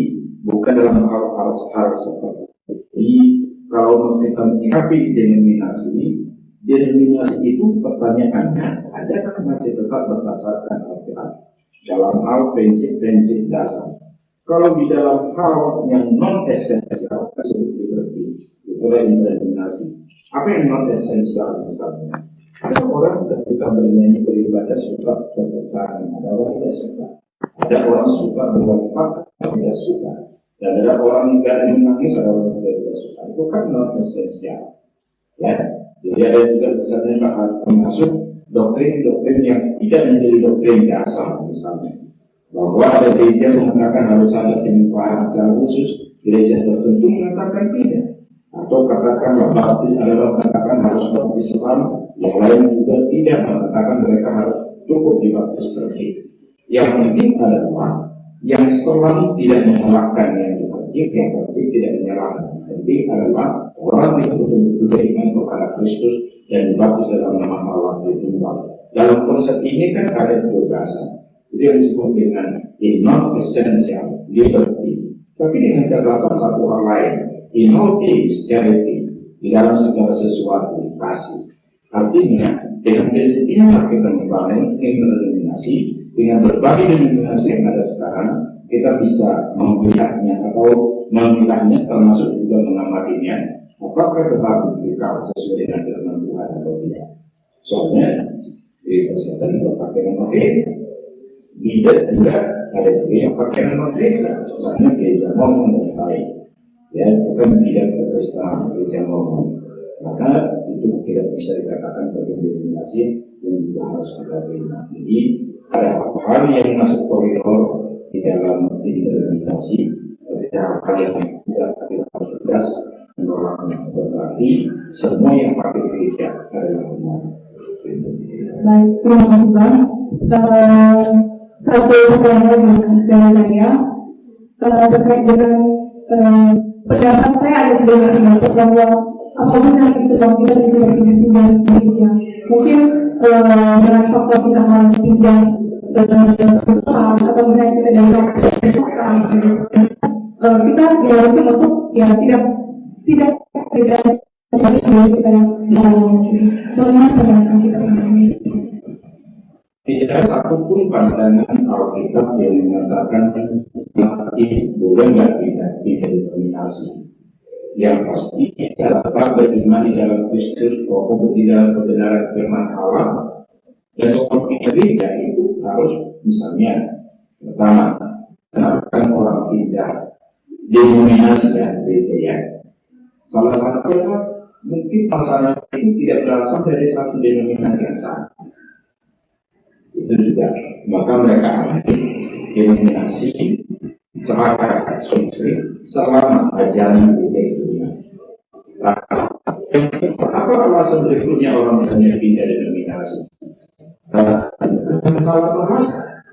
bukan dalam hal seperti ini. Kalau kita menyikapi denominasi itu pertanyaannya, adakah masih tetap berdasarkan Al-Quran dalam hal prinsip-prinsip dasar? Kalau di dalam hal yang non esensial seperti itulah denominasi. Apa yang non esensial misalnya? Ada orang ketika bernyanyi beribadah suka berpegang, ada orang tidak suka. Ada orang suka berwafat, tidak suka. Dan ada orang yang menangis, ada orang yang tidak suka. Itu kan non esensial. Ya, jadi ada juga misalnya termasuk doktrin-doktrin yang tidak menjadi doktrin dasar misalnya. Bahwa ada gereja mengatakan harus ada penyembahan secara khusus, gereja tertentu mengatakan tidak. Atau katakanlah baptis adalah mengatakan harus baptis Islam, yang lain juga tidak mengatakan mereka harus cukup dibaptis bersih. Yang penting adalah yang selalu tidak menyalahkan yang wajib tidak menyalahkan. Penting adalah orang yang betul-betul beriman kepada Kristus dan dibaptis dalam nama Allah Tuhan. Dalam konsep ini kan ada kebebasan. Itu yang disebut dengan non essential liberty. Tapi dengan catatan satu hal lain, in all things charity, di dalam segala sesuatu kasih. Artinya dengan prinsip inilah kita membangun denominasi. Dengan berbagai denominasi yang ada sekarang, kita bisa memilihnya atau memilihnya, termasuk juga mengamatinya. Apakah tetap diberikan sesuai dengan firman Tuhan atau tidak? Soalnya gereja setan juga pakai nama gereja. Tidak juga ada juga yang pakai nama gereja. Misalnya gereja Mormon dan lain. Ya, bukan tidak berkesan gereja Mormon. Maka itu tidak bisa dikatakan bagian denominasi yang juga harus ada terima. Jadi ada hal yang masuk koridor di dalam denominasi, ada hal yang tidak harus tegas menolaknya. Berarti semua yang pakai gereja adalah benar. Baik, terima kasih Bang. Satu pertanyaan dari saya terkait dengan pendapat saya ada beberapa pendapat bahwa apabila nanti kita bisa berpindah gereja, mungkin dengan faktor kita harus pindah dengan kebutuhan atau misalnya kita dari kita diharuskan untuk ya tidak dari kita yang bagaimana pandangan kita ini? Tidak ada satupun pandangan Alkitab yang mengatakan boleh nggak tidak denominasi. Yang pasti kita tetap beriman di dalam Kristus, kokoh di dalam kebenaran firman Allah, dan seperti gereja itu harus misalnya pertama, kenapa orang pindah denominasi dan gereja ya? Salah satunya mungkin pasangan itu tidak berasal dari satu denominasi yang sama. Itu juga maka mereka ambil denominasi celaka sumsri selama ajaran gereja itu benar. Apa alasan berikutnya orang misalnya pindah denominasi? Masalah bahasa.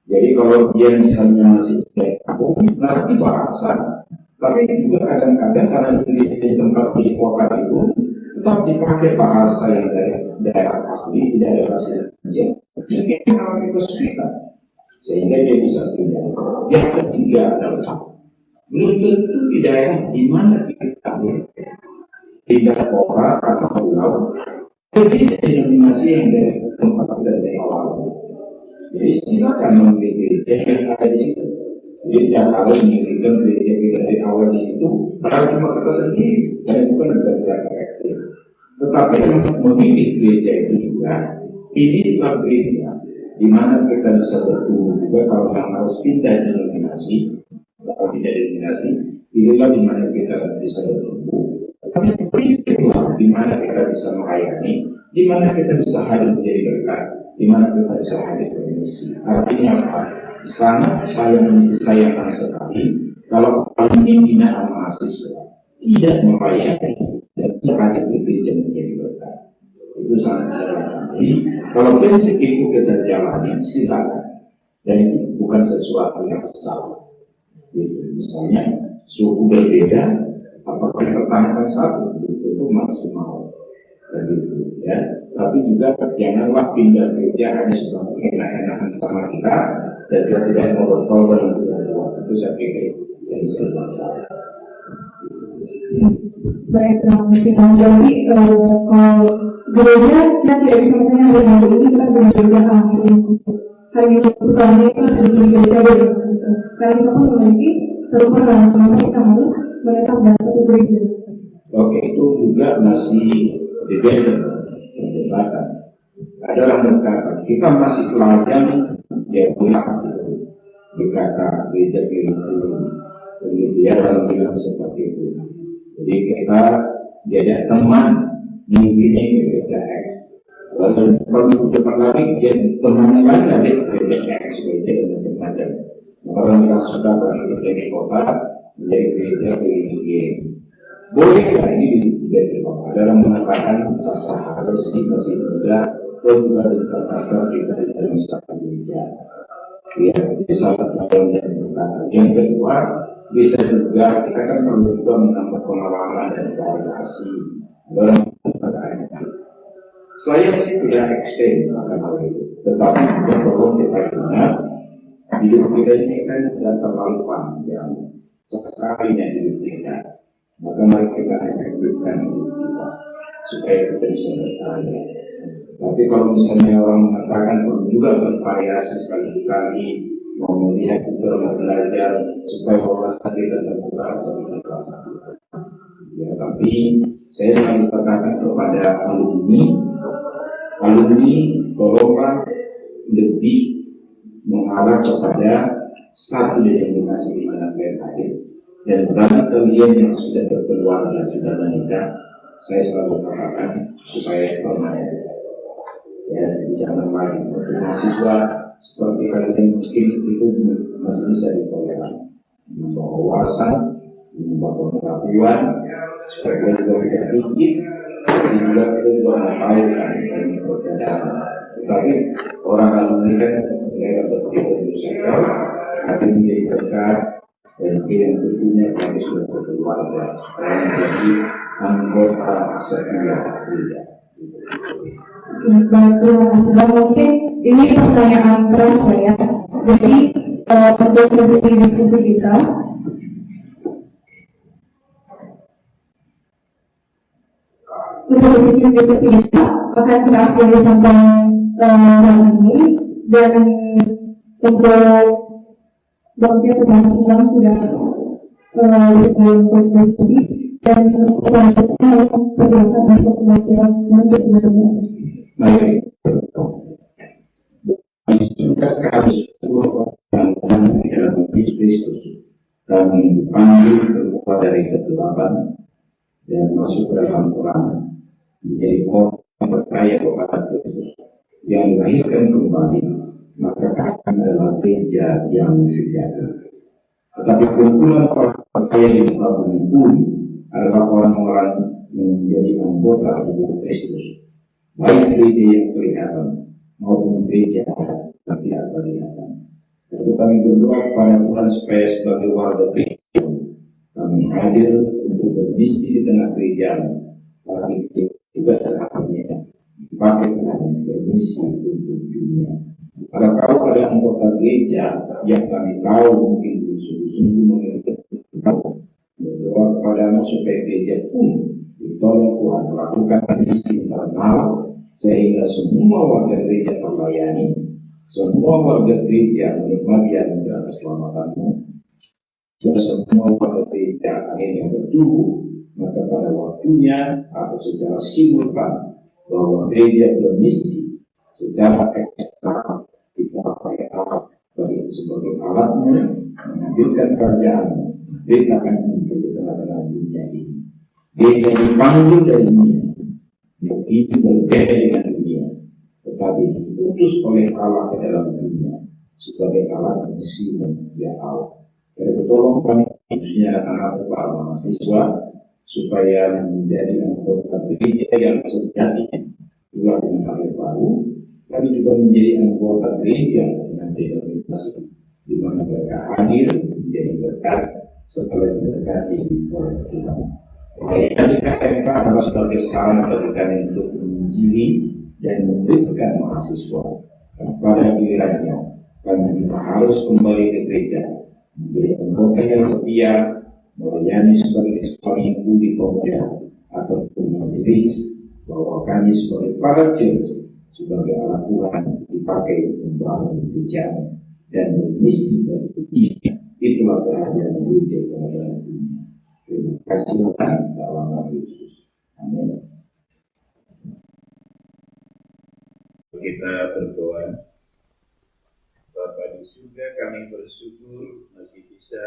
Jadi kalau dia misalnya masih aku ngerti bahasa, tapi juga kadang-kadang karena di tempat di kota itu tetap dipakai bahasa yang dari daerah asli, tidak ada bahasa yang mungkin mengalami kesulitan sehingga dia bisa pindah. Yang ketiga adalah belum tentu di daerah di mana kita pindah kota atau pulau, jadi denominasi yang dari tempat kita dari awal. Jadi silakan memilih gereja yang ada di situ. Jadi tidak harus memilihkan gereja kita dari awal di situ, karena cuma kita sendiri dan itu kan tidak efektif. Tetapi untuk memilih gereja itu juga, pilihlah gereja di mana kita bisa bertumbuh juga. Kalau yang harus pindah denominasi atau tidak denominasi, pilihlah di mana kita bisa bertumbuh. Tapi pilihlah di mana kita bisa melayani, di mana kita bisa hadir menjadi berkat, di mana kita bisa hadir bermisi. Artinya apa? Di sana saya disayangkan sekali kalau pimpinan mahasiswa tidak melayani dan tidak hadir di gereja menjadi berkat. Itu sangat disayangkan. Jadi kalau prinsip itu kita jalani, silakan. Dan itu bukan sesuatu yang salah. Gitu. Misalnya suku berbeda, Apakah pertahankan satu itu maksimal begitu ya. Tapi juga janganlah pindah gereja hanya sebagai enak-enakan sama kita dan kita tidak mau bertobat dan tidak keluar. Itu saya pikir yang bisa masalah. Baik, Mesti Tahu. Jadi kalau gereja kita tidak bisa misalnya hari ini kita punya gereja hari ini setelahnya kita ada di gereja gitu. Karena kita pun memiliki serupa kenapa kita harus menetap dalam satu gereja. Oke, itu juga masih perdebatan. Ada orang berkata kita masih pelajar ya pulang berkata gereja itu begitu ya, orang bilang seperti itu. Jadi kita diajak teman mungkin ke gereja X, lalu kalau depan lagi jadi teman lain nanti gereja X, gereja dan macam-macam. Orang yang suka pergi ke kota menjadi gereja Y. Boleh nggak ini dari Bapak? Ada yang mengatakan sah-sah harus masih muda, juga dikatakan kita tidak bisa gereja. Ya, itu salah satu yang berkata. Yang kedua, bisa juga kita kan perlu juga menambah pengalaman dan variasi. Dalam pertanyaan, saya sih tidak ekstrem akan hal itu, tetapi juga perlu kita ingat hidup kita ini kan tidak terlalu panjang. Sekalinya hidup kita, maka mari kita efektifkan hidup kita supaya kita bisa bertanya. Tapi kalau misalnya orang mengatakan perlu juga bervariasi sekali-sekali, mau melihat juga mau belajar supaya wawasan kita terbuka seperti kelas. Ya, tapi saya selalu katakan kepada alumni tolonglah lebih mengarah kepada satu denominasi di mana kalian hadir. Dan bagi kalian yang sudah berkeluarga, sudah menikah, saya selalu katakan supaya permanen. Ya, jangan lagi untuk mahasiswa seperti kalian mungkin itu masih bisa ditoleran, menambah wawasan, menambah pengetahuan, supaya kita juga tidak rigid, tapi juga kita juga mengetahui kan perbedaan. Tetapi orang alumni kan mereka berpikir sektor, tapi menjadi dekat dan yang tentunya kami sudah berkeluarga supaya menjadi anggota setia gereja. Baik, terima kasih. Dan mungkin ini pertanyaan terakhir ya. Jadi untuk sesi diskusi kita, akan terakhir sampai saat ini. Dan untuk Dokter Terima Sedang sudah untuk diskusi dan selanjutnya persilakan untuk pembelajaran lanjut bertemu. Baik, singkat kami 10 orang di dalam Kristus, kami dipanggil keluar dari kegelapan dan masuk ke dalam Tuhan, menjadi orang yang percaya kepada Kristus yang dilahirkan kembali, maka akan adalah gereja yang sejahtera. Tetapi kumpulan orang percaya di muka bumi adalah orang-orang menjadi anggota tubuh Kristus, baik gereja yang kelihatan maupun gereja yang tidak kelihatan. Lalu kami berdoa kepada Tuhan supaya sebagai warga gereja kami hadir untuk bermisi di tengah gereja, tapi juga seharusnya dipakai dengan bermisi untuk dunia. Kalau ada anggota gereja yang kami tahu mungkin sungguh-sungguh mengerti, berdoa kepadamu supaya gereja pun ditolong Tuhan melakukan misi internal sehingga semua warga gereja terlayani, semua warga gereja menikmati anugerah keselamatanmu, dan semua warga gereja akhirnya bertumbuh. Maka pada waktunya atau secara simultan bahwa gereja bermisi secara ekstra dipakai alat sebagai alatmu mengambilkan kerjaan, beritakan Injil di tengah-tengah dunia ini. Gereja dipanggil dari dunia, begitu berbeda dengan dunia, tetapi diutus oleh Allah ke dalam dunia sebagai alat misi manusia Allah. Jadi tolong kami khususnya anak-anak para mahasiswa supaya menjadi anggota gereja yang sejati juga dengan hal baru, kami juga menjadi anggota gereja dengan denominasi di mana mereka hadir menjadi berkat setelah diberkati oleh Tuhan. Jadikan MK adalah sebagai sarana bagi kami untuk menginjili dan memberikan mahasiswa. Dan pada gilirannya, kami juga harus kembali ke gereja, menjadi anggota yang setia, melayani sebagai seorang ibu di pemuda ataupun majelis, bahwa kami sebagai para church, sebagai alat Tuhan dipakai membangun gereja dan bermisi dari gereja. Itulah kehadiran gereja pada dunia. Terima kasih Tuhan dalam nama Yesus. Amin. Kita berdoa. Bapa di surga, kami bersyukur masih bisa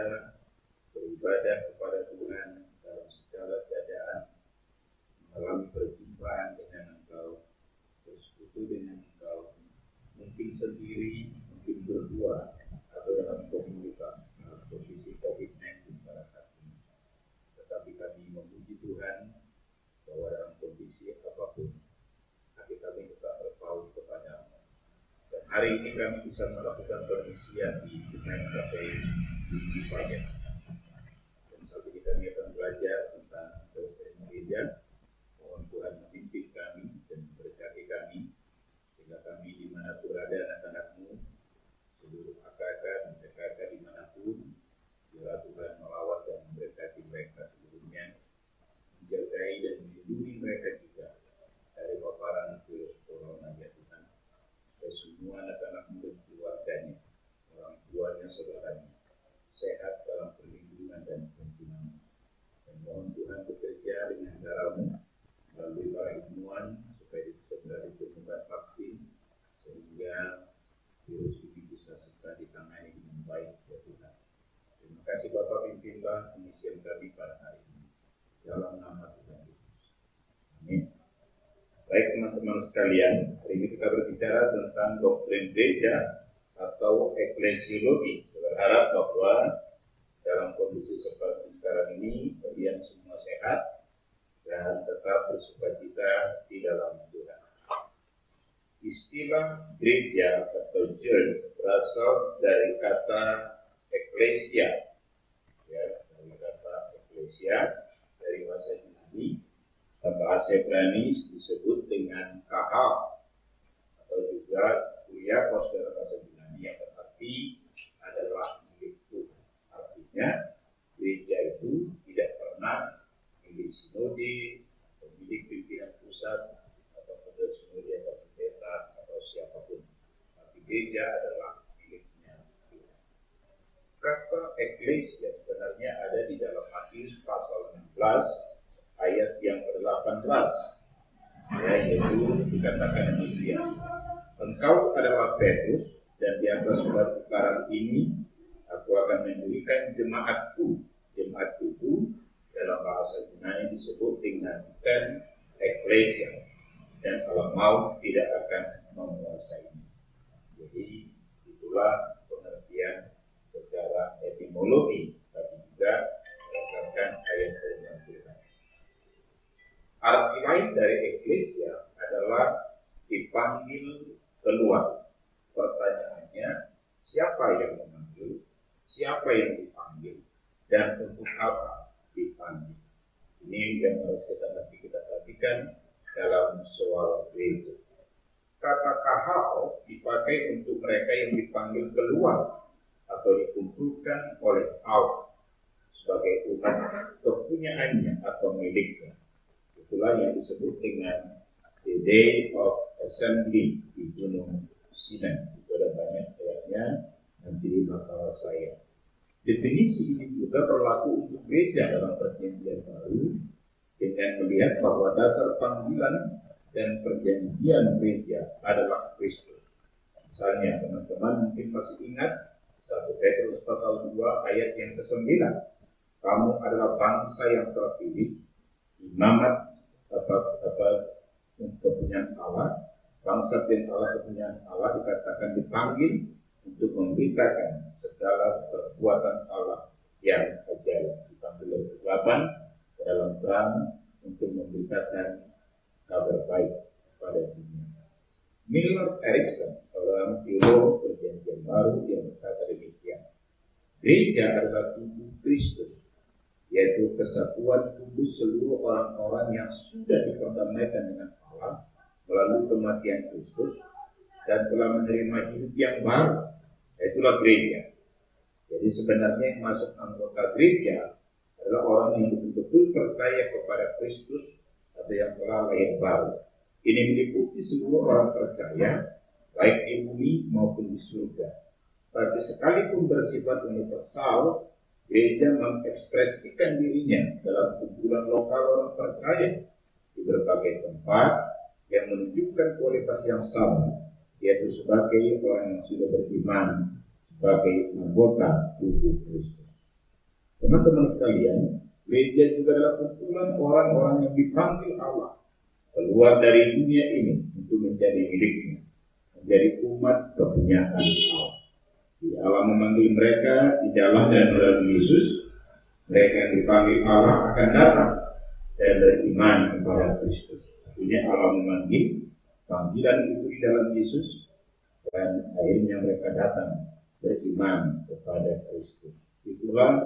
beribadah kepada Tuhan dalam segala keadaan, mengalami perjumpaan dengan Engkau, bersekutu dengan Engkau, mungkin sendiri, mungkin berdua, atau dalam komunitas kondisi COVID-19 pada saat ini. Tetapi kami memuji Tuhan bahwa dalam kondisi apapun, hati kami tetap berpaut kepada-Mu. Dan hari ini kami bisa melakukan pengisian di KPI di Pajak. Dan saat ini kami akan belajar tentang doktrin gereja. Mohon Tuhan memimpin kami dan memberkati kami, sehingga kami dimanapun berada anak-anak-Mu, seluruh AKK dan PKK dimanapun, bila Tuhan melawat dan memberkati mereka seluruhnya, menjagai dan melindungi mereka juga dari paparan virus corona, ya Tuhan. Dan semua anak-anak-Mu dan keluarganya, orang tuanya, saudaranya, sehat dalam perlindungan dan penimbunan. Dan mohon Tuhan bekerja dengan cara-Mu melalui para ilmuwan supaya bisa segera ditemukan vaksin sehingga virus ini bisa segera ditangani dengan baik, ya Tuhan. Terima kasih Bapak, pimpinlah pengisian kami pada hari ini dalam nama Tuhan Yesus. Amin. Baik teman-teman sekalian, hari ini kita berbicara tentang doktrin gereja atau eklesiologi. Saya berharap bahwa dalam kondisi seperti sekarang ini kalian semua sehat dan tetap bersukacita di dalam Tuhan. Istilah gereja atau church berasal dari kata eklesia, ya, dari kata eklesia dari bahasa Yunani. Bahasa Ibrani disebut dengan kahal atau juga kuriakos dalam bahasa Yunani, yang berarti adalah milik Tuhan. Artinya gereja itu tidak pernah milik sinode, milik pimpinan pusat atau pendeta sinode atau pendeta atau siapapun. Tapi gereja adalah miliknya Tuhan. Kata eklesia sebenarnya ada di dalam Matius pasal 16 ayat yang ke-18, ya, yaitu dikatakan demikian. Engkau adalah Petrus, dan di atas batu karang ini aku akan mendirikan jemaatku. Jemaat itu dalam bahasa Yunani disebut dengan eklesia, dan kalau mau tidak akan menguasainya. Jadi itulah pengertian secara etimologi, tapi juga berdasarkan ayat firman Tuhan. Arti lain dari eklesia adalah dipanggil keluar. Pertanyaannya, siapa yang memanggil, siapa yang dipanggil, dan untuk apa dipanggil? Ini yang harus kita perhatikan dalam soal gereja. Kata kahal dipakai untuk mereka yang dipanggil keluar atau dikumpulkan oleh Allah sebagai umat kepunyaannya atau miliknya. Itulah yang disebut dengan the day of assembly di Gunung Sinai. Itu ada banyak ayatnya, nanti bakal saya. Definisi ini juga berlaku untuk gereja dalam Perjanjian Baru, dengan melihat bahwa dasar panggilan dan perjanjian gereja adalah Kristus. Misalnya teman-teman mungkin masih ingat 1 Petrus pasal 2 ayat yang ke-9. Kamu adalah bangsa yang terpilih, imamat kepunyaan Allah, bangsa dan Allah kepunyaan Allah, dikatakan dipanggil untuk memberitakan segala perbuatan Allah yang ajaib. Dipanggil oleh kegelapan dalam terang untuk memberitakan kabar baik pada dunia. Milner Erickson, seorang teolog Perjanjian Baru, yang berkata demikian: gereja adalah tubuh Kristus, yaitu kesatuan kudus seluruh orang-orang yang sudah diperdamaikan dengan Allah melalui kematian Kristus dan telah menerima hidup yang baru, yaitulah gereja. Jadi sebenarnya yang masuk anggota gereja adalah orang yang betul-betul percaya kepada Kristus atau yang telah lahir baru. Ini meliputi seluruh orang percaya, baik di bumi maupun di surga. Tapi sekalipun bersifat universal, gereja mengekspresikan dirinya dalam kumpulan lokal orang percaya di berbagai tempat yang menunjukkan kualitas yang sama, yaitu sebagai orang yang sudah beriman sebagai anggota tubuh Kristus. Teman-teman sekalian, gereja juga adalah kumpulan orang-orang yang dipanggil Allah keluar dari dunia ini untuk menjadi miliknya, menjadi umat kepunyaan Allah. Allah memanggil mereka di dalam dan melalui Yesus. Mereka yang dipanggil Allah akan datang dan beriman kepada Kristus. Artinya Allah memanggil, panggilan itu di dalam Yesus, dan akhirnya mereka datang beriman kepada Kristus. Itulah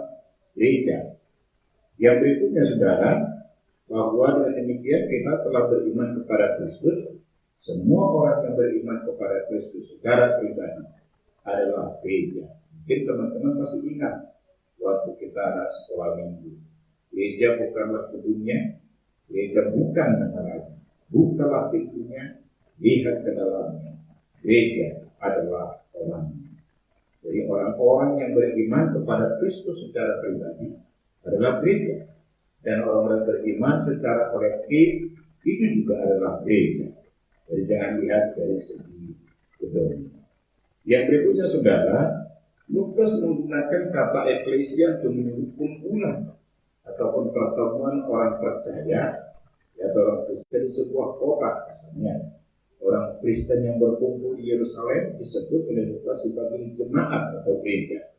gereja. Yang berikutnya saudara, bahwa dengan demikian kita telah beriman kepada Kristus. Semua orang yang beriman kepada Kristus secara pribadi adalah gereja. Mungkin teman-teman masih ingat waktu kita anak sekolah minggu, gereja bukanlah gedungnya, gereja bukan negaranya, bukalah pintunya, lihat ke dalamnya. Gereja adalah orangnya. Jadi orang-orang yang beriman kepada Kristus secara pribadi adalah gereja, dan orang-orang beriman secara kolektif itu juga adalah gereja. Jadi jangan lihat dari segi gedung. Yang berikutnya saudara, Lukas menggunakan kata eklesia untuk menyebut kumpulan ataupun pertemuan orang percaya, yaitu orang Kristen di sebuah kota. Misalnya orang Kristen yang berkumpul di Yerusalem disebut oleh Lukas sebagai jemaat atau gereja.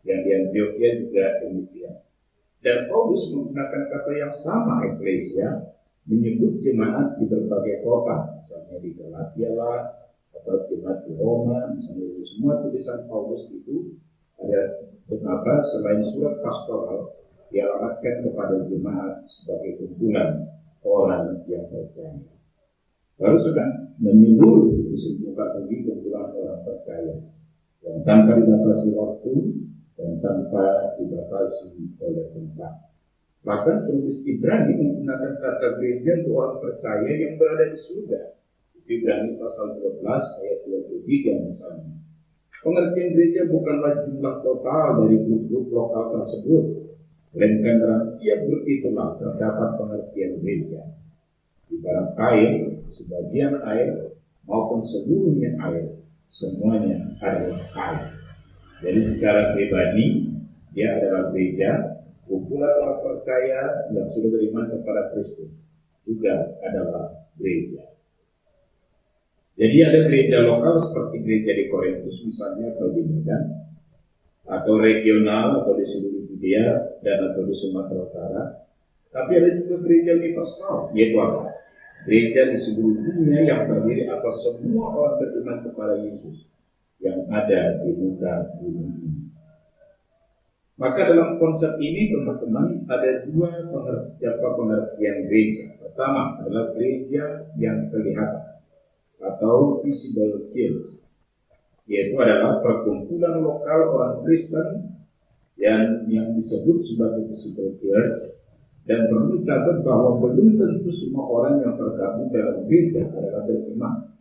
Yang di Antioquia juga demikian. Dan Paulus menggunakan kata yang sama, eklesia, menyebut jemaat di berbagai kota, misalnya di Galatia lah, atau jemaat di Roma. Misalnya di semua tulisan Paulus itu ada beberapa selain surat pastoral dialamatkan kepada jemaat sebagai kumpulan orang yang percaya. Lalu sudah menyeluruh disebutkan bagi kumpulan orang percaya yang tanpa dibatasi waktu dan tanpa dibatasi oleh tempat. Bahkan penulis Ibrani menggunakan kata gereja untuk orang percaya yang berada di surga. Ibrani pasal 12 ayat 23 misalnya. Pengertian gereja bukanlah jumlah total dari grup-grup lokal tersebut, melainkan dalam tiap grup itulah terdapat pengertian gereja. Ibarat air, sebagian air maupun seluruhnya air, semuanya adalah air. Jadi secara pribadi dia adalah gereja, kumpulan orang percaya yang sudah beriman kepada Kristus juga adalah gereja. Jadi ada gereja lokal seperti gereja di Korintus misalnya, atau di Medan, atau regional, atau di seluruh Judea dan atau di Sumatera Utara. Tapi ada juga gereja universal, yaitu apa? Gereja di seluruh dunia yang terdiri atas semua orang beriman kepada Yesus yang ada di muka bumi ini. Maka dalam konsep ini teman-teman ada dua pengertian gereja. Pertama adalah gereja yang terlihat atau visible church, yaitu adalah perkumpulan lokal orang Kristen yang disebut sebagai visible church. Dan perlu catat bahwa belum tentu semua orang yang tergabung dalam gereja adalah beriman.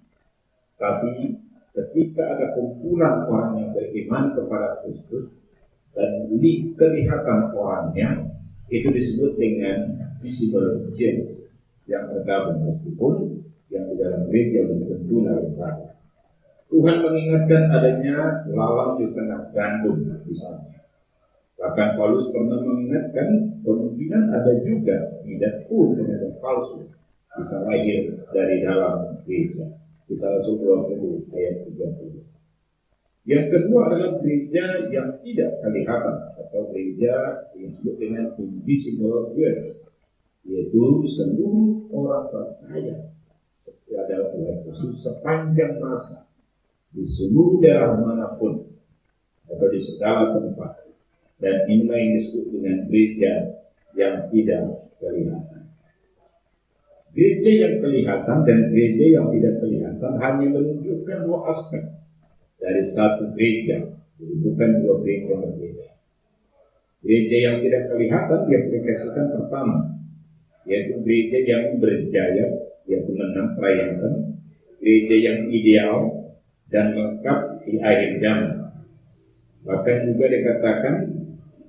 Tapi ketika ada kumpulan orang yang beriman kepada Kristus dan kelihatan orangnya, itu disebut dengan visible church yang tergabung, meskipun yang di dalam gereja belum tentu lahir. Tuhan mengingatkan adanya lalang di tengah gandum misalnya. Bahkan Paulus pernah mengingatkan kemungkinan ada juga tidak pun penyakit palsu bisa lahir dari dalam gereja. Kisah Rasul 20 ayat 30. Yang kedua adalah gereja yang tidak kelihatan atau gereja yang disebut dengan invisible church, yaitu seluruh orang percaya adalah oleh Yesus sepanjang masa di seluruh daerah manapun atau di segala tempat. Dan inilah yang disebut dengan gereja yang tidak kelihatan. Gereja yang kelihatan dan gereja yang tidak kelihatan hanya menunjukkan dua aspek dari satu gereja, jadi bukan dua gereja yang berbeda. Gereja yang tidak kelihatan diaplikasikan pertama, yaitu gereja yang berjaya, yaitu menang perayaan, gereja yang ideal dan lengkap di akhir zaman. Bahkan juga dikatakan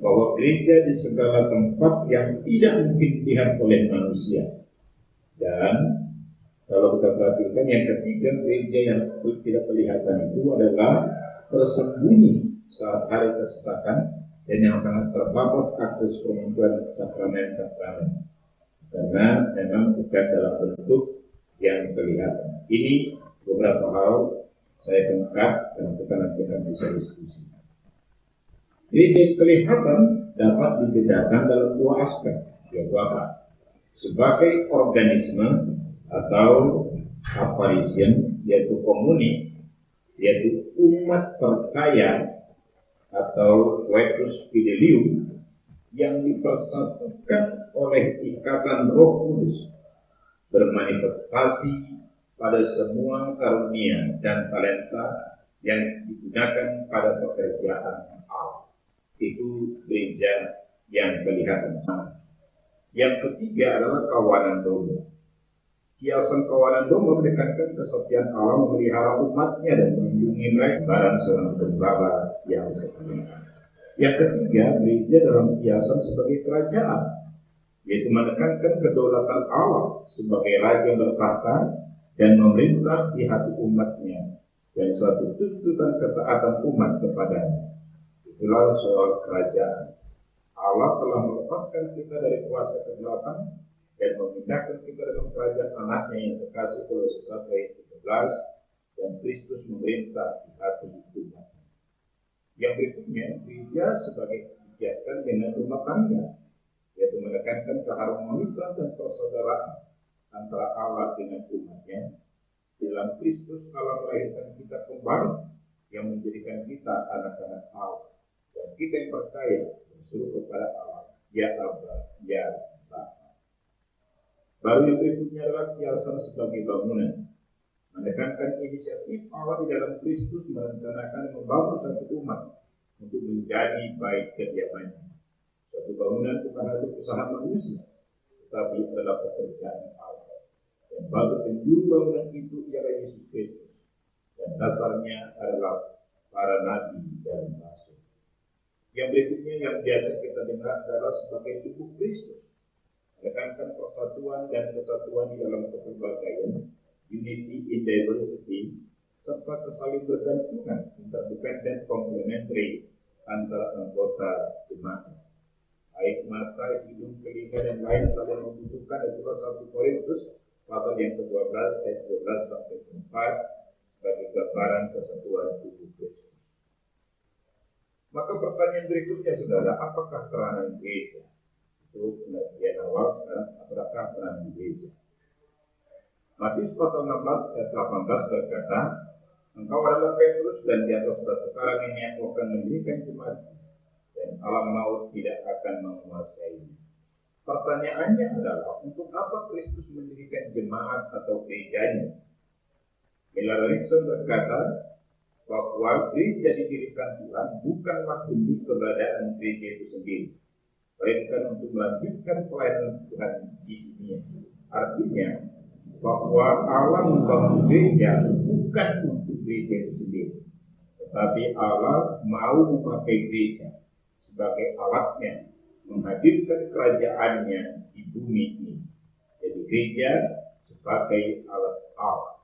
bahwa gereja di segala tempat yang tidak mungkin dilihat oleh manusia. Dan kalau kita perhatikan yang ketiga, gereja yang tidak kelihatan itu adalah tersembunyi saat hari kesesakan dan yang sangat terbatas akses pengukuran sakramen-sakramen, karena memang bukan dalam bentuk yang kelihatan. Ini beberapa hal saya angkat dan kita nanti akan bisa diskusi. Gereja kelihatan dapat dibedakan dalam dua aspek, yaitu apa? Sebagai organisme atau apparition, yaitu komuni, yaitu umat percaya atau coetus fidelium yang dipersatukan oleh ikatan Roh Kudus, bermanifestasi pada semua karunia dan talenta yang digunakan pada pekerjaan Allah. Itu gereja yang kelihatan. Yang ketiga adalah kawanan domba. Kiasan kawanan domba menekankan kesetiaan Allah memelihara umatnya dan melindungi mereka barang seorang gembala yang setia. Yang ketiga, gereja dalam kiasan sebagai kerajaan, yaitu menekankan kedaulatan Allah sebagai raja yang bertahta dan memerintah di hati umatnya dan suatu tuntutan ketaatan umat kepadanya. Itulah soal kerajaan. Allah telah melepaskan kita dari kuasa kegelapan dan memindahkan kita dalam kerajaan anaknya yang kekasih, Kolose 1 ayat 13, dan Kristus memerintah di hati umat. Yang berikutnya, gereja sebagai dikiaskan dengan rumah tangga, yaitu menekankan keharmonisan dan persaudaraan antara Allah dengan umatnya. Dalam Kristus Allah melahirkan kita kembali yang menjadikan kita anak-anak Allah, dan kita yang percaya berseru kepada Allah, ya Aba, ya Bapa. Baru yang berikutnya adalah kiasan sebagai bangunan, menekankan inisiatif Allah di dalam Kristus merencanakan membangun satu umat untuk menjadi baik kediamannya. Suatu bangunan bukan hasil usaha manusia, tetapi adalah pekerjaan Allah. Dan batu penjuru bangunan itu ialah Yesus Kristus, dan dasarnya adalah para nabi dan rasul. Yang berikutnya yang biasa kita dengar adalah sebagai tubuh Kristus, menekankan persatuan dan kesatuan di dalam keperbagaian, unity in diversity, serta kesaling bergantungan, interdependent complementary antara anggota jemaat. Baik mata, hidung, telinga dan lain saling membutuhkan. Itulah 1 Korintus pasal yang ke-12 ayat 12 sampai 4 sebagai gambaran kesatuan tubuh Kristus. Maka pertanyaan berikutnya, saudara, apakah peranan gereja? Itu pengertian awal. Sekarang, apakah peranan gereja? Matius pasal 16 ayat 18 berkata, engkau adalah Petrus, dan di atas batu karang ini aku akan mendirikan jemaat, dan alam maut tidak akan menguasainya. Pertanyaannya adalah, untuk apa Kristus mendirikan jemaat atau gerejanya? Miller Erickson berkata bahwa gereja didirikan Tuhan bukanlah demi keberadaan gereja itu sendiri, melainkan untuk melanjutkan pelayanan Tuhan di dunia. Artinya bahwa Allah membangun gereja bukan untuk gereja itu sendiri, tetapi Allah mau memakai gereja sebagai alatnya menghadirkan kerajaannya di bumi ini. Jadi gereja sebagai alat Allah,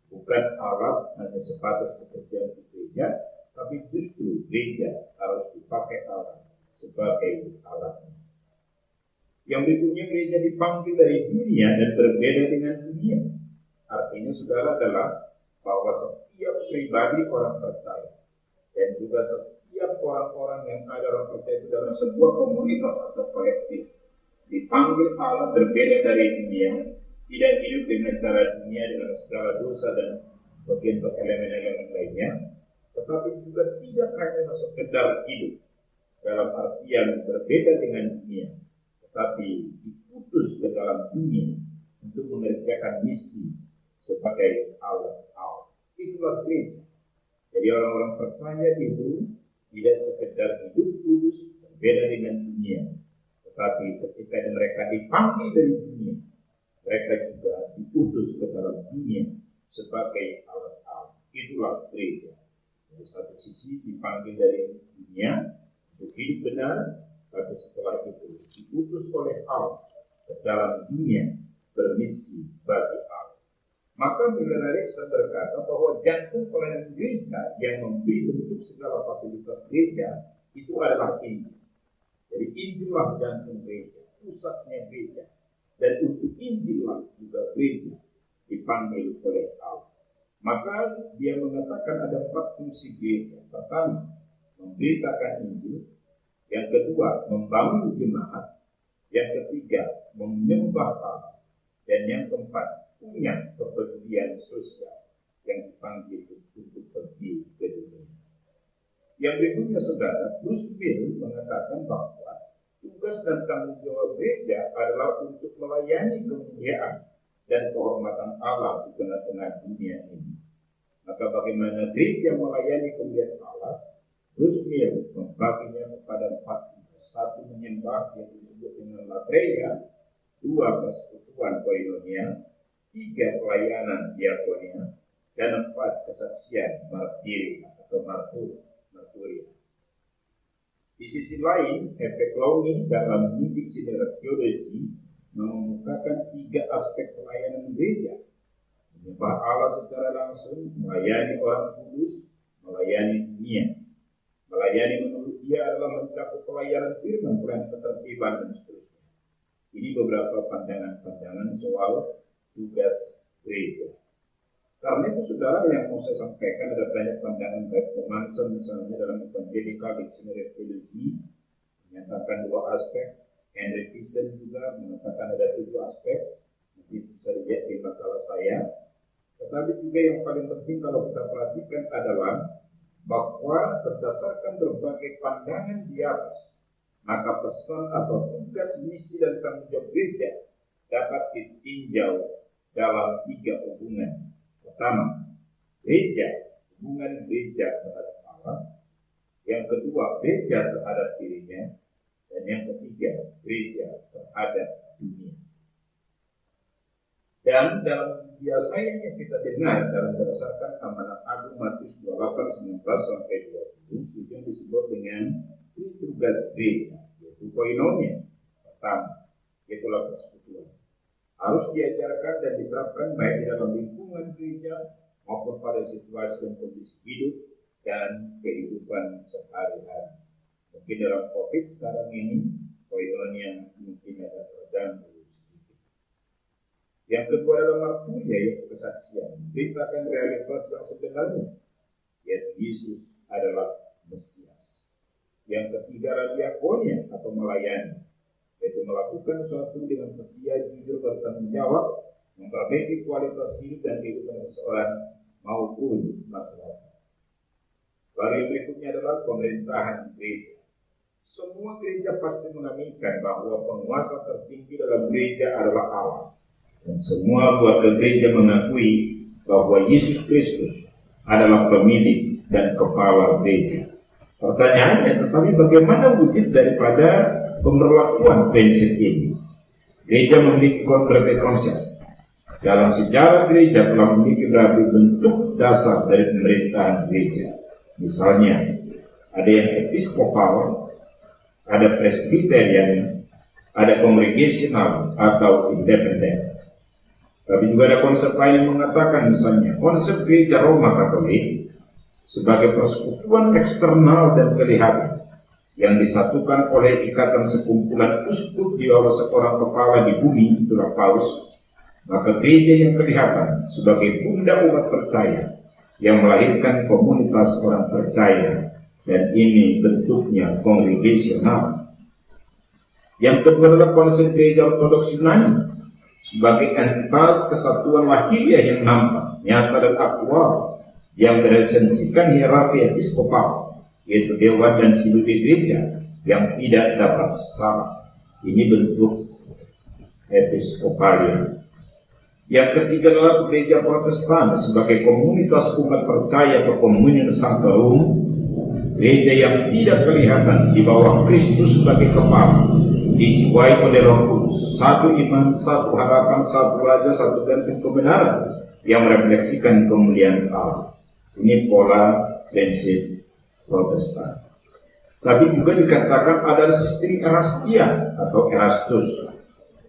bukan alat hanya sebatas pekerjaan di gereja, tapi justru gereja harus dipakai Allah sebagai alatnya. Yang berikutnya, gereja dipanggil dari dunia dan berbeda dengan dunia. Artinya saudara adalah bahwa setiap pribadi orang percaya dan juga setiap orang-orang yang ada orang percaya itu dalam sebuah komunitas atau kolektif dipanggil Allah berbeda dari dunia, tidak hidup dengan cara dunia dengan segala dosa dan bagian elemen-elemen lainnya, tetapi juga tidak hanya sekedar hidup, dalam artian berbeda dengan dunia, tetapi diutus ke dalam dunia untuk mengerjakan misi sebagai alat Allah. Itulah gereja. Jadi orang-orang percaya itu tidak sekedar hidup kudus berbeda dengan dunia, tetapi ketika mereka dipanggil dari dunia, mereka juga diutus ke dalam dunia sebagai alat Allah. Itulah gereja. Dari satu sisi dipanggil dari dunia untuk hidup benar, tapi setelah itu diutus oleh Allah ke dalam dunia bermisi bagi Allah. Maka Milner Erickson berkata bahwa jantung pelayanan gereja yang memberi bentuk segala fasilitas gereja itu adalah Injil. Jadi Injillah jantung gereja, pusatnya gereja. Dan untuk Injillah juga gereja dipanggil oleh Allah. Maka dia mengatakan ada 4 fungsi gereja. Pertama, memberitakan Injil. Yang kedua, membangun jemaat. Yang ketiga, menyembah Allah. Dan yang keempat, punya kepedulian sosial yang dipanggil untuk pergi ke dunia. Yang berikutnya, saudara, Bruce Bill mengatakan bahwa tugas dan tanggung jawab gereja adalah untuk melayani kemuliaan dan kehormatan Allah di tengah-tengah dunia ini. Maka bagaimana gereja melayani kemuliaan Allah? Bruce Bill membaginya kepada 4. 1. Menyembah yang disebut dengan latreia, 2. Persekutuan koinonia, 3. Pelayanan diakonia, dan 4. Kesaksian martiri atau marturia. Di sisi lain, efek Lowney dalam New Dictionary Theology mengemukakan 3 aspek pelayanan gereja: menyembah Allah secara langsung, melayani orang kudus, melayani dunia. Melayani menurut dia adalah mencakup pelayanan firman, pelayanan ketertiban, dan seterusnya. Ini beberapa pandangan-pandangan soal tugas gereja. Karena itu, saudara, yang mau saya sampaikan ada banyak pandangan, baik Romanson misalnya dalam Evangelical Dictionary Theology menyatakan 2 aspek. Henry Thyssen juga mengatakan ada 7 aspek. Nanti bisa dilihat di makalah saya. Tetapi juga yang paling penting kalau kita perhatikan adalah bahwa berdasarkan berbagai pandangan di atas, maka pesan atau tugas, misi, dan tanggung jawab gereja dapat ditinjau dalam 3 hubungan. Pertama, gereja, hubungan gereja terhadap Allah. Yang kedua, gereja terhadap dirinya. Dan yang ketiga, gereja terhadap dunia. Dan dalam biasanya yang kita dengar dalam berdasarkan amanat Agung Matius 28:19-20 itu yang disebut dengan tugas gereja, yaitu koinonia. Pertama, itulah persekutuan. Harus diajarkan dan diterapkan baik di dalam lingkungan gereja maupun pada situasi dan kondisi hidup dan kehidupan sehari-hari. Mungkin dalam COVID sekarang ini, koinonia mungkin ada terganggu sedikit. Yang kedua adalah marturia, yaitu kesaksian. Beritakan realitas yang sebenarnya, yaitu Yesus adalah Mesias. Yang ketiga adalah diakonia atau melayani, yaitu melakukan sesuatu dengan setia, jujur, bertanggung jawab, memperbaiki kualitas hidup dan kehidupan seseorang maupun masyarakat. Lalu yang berikutnya adalah pemerintahan gereja. Semua gereja pasti mengaminkan bahwa penguasa tertinggi dalam gereja adalah Allah. Dan semua keluarga gereja mengakui bahwa Yesus Kristus adalah pemilik dan kepala gereja. Pertanyaannya, tetapi bagaimana wujud daripada pemberlakuan prinsip ini? Gereja memiliki berbagai konsep. Dalam sejarah gereja telah memiliki berbagai bentuk dasar dari pemerintahan gereja. Misalnya, ada yang episkopal, ada presbyterian, ada congregational atau independen. Tapi juga ada konsep lain yang mengatakan, misalnya konsep gereja Roma Katolik sebagai persekutuan eksternal dan kelihatan yang disatukan oleh ikatan sekumpulan uskup di bawah seorang kepala di bumi, itulah Paus. Maka gereja yang kelihatan sebagai pundak umat percaya yang melahirkan komunitas orang percaya, dan ini bentuknya kongregasional. Yang kedua adalah konsep gereja ortodoks Yunani sebagai entitas kesatuan lahiriah yang nampak, nyata, dan aktual yang teresensikan hierarki episkopal, yaitu dewan dan sinode gereja yang tidak dapat sah. Ini bentuk episkopalian. Yang ketiga adalah gereja Protestan sebagai komunitas umat percaya atau komunion sanctorum, gereja yang tidak kelihatan di bawah Kristus sebagai kepala, dijiwai oleh Roh Kudus, satu iman, satu harapan, satu raja, satu benteng kebenaran yang merefleksikan kemuliaan Allah. Ini pola prinsip Protestan. Tapi juga dikatakan ada sistem Erastian atau Erastus,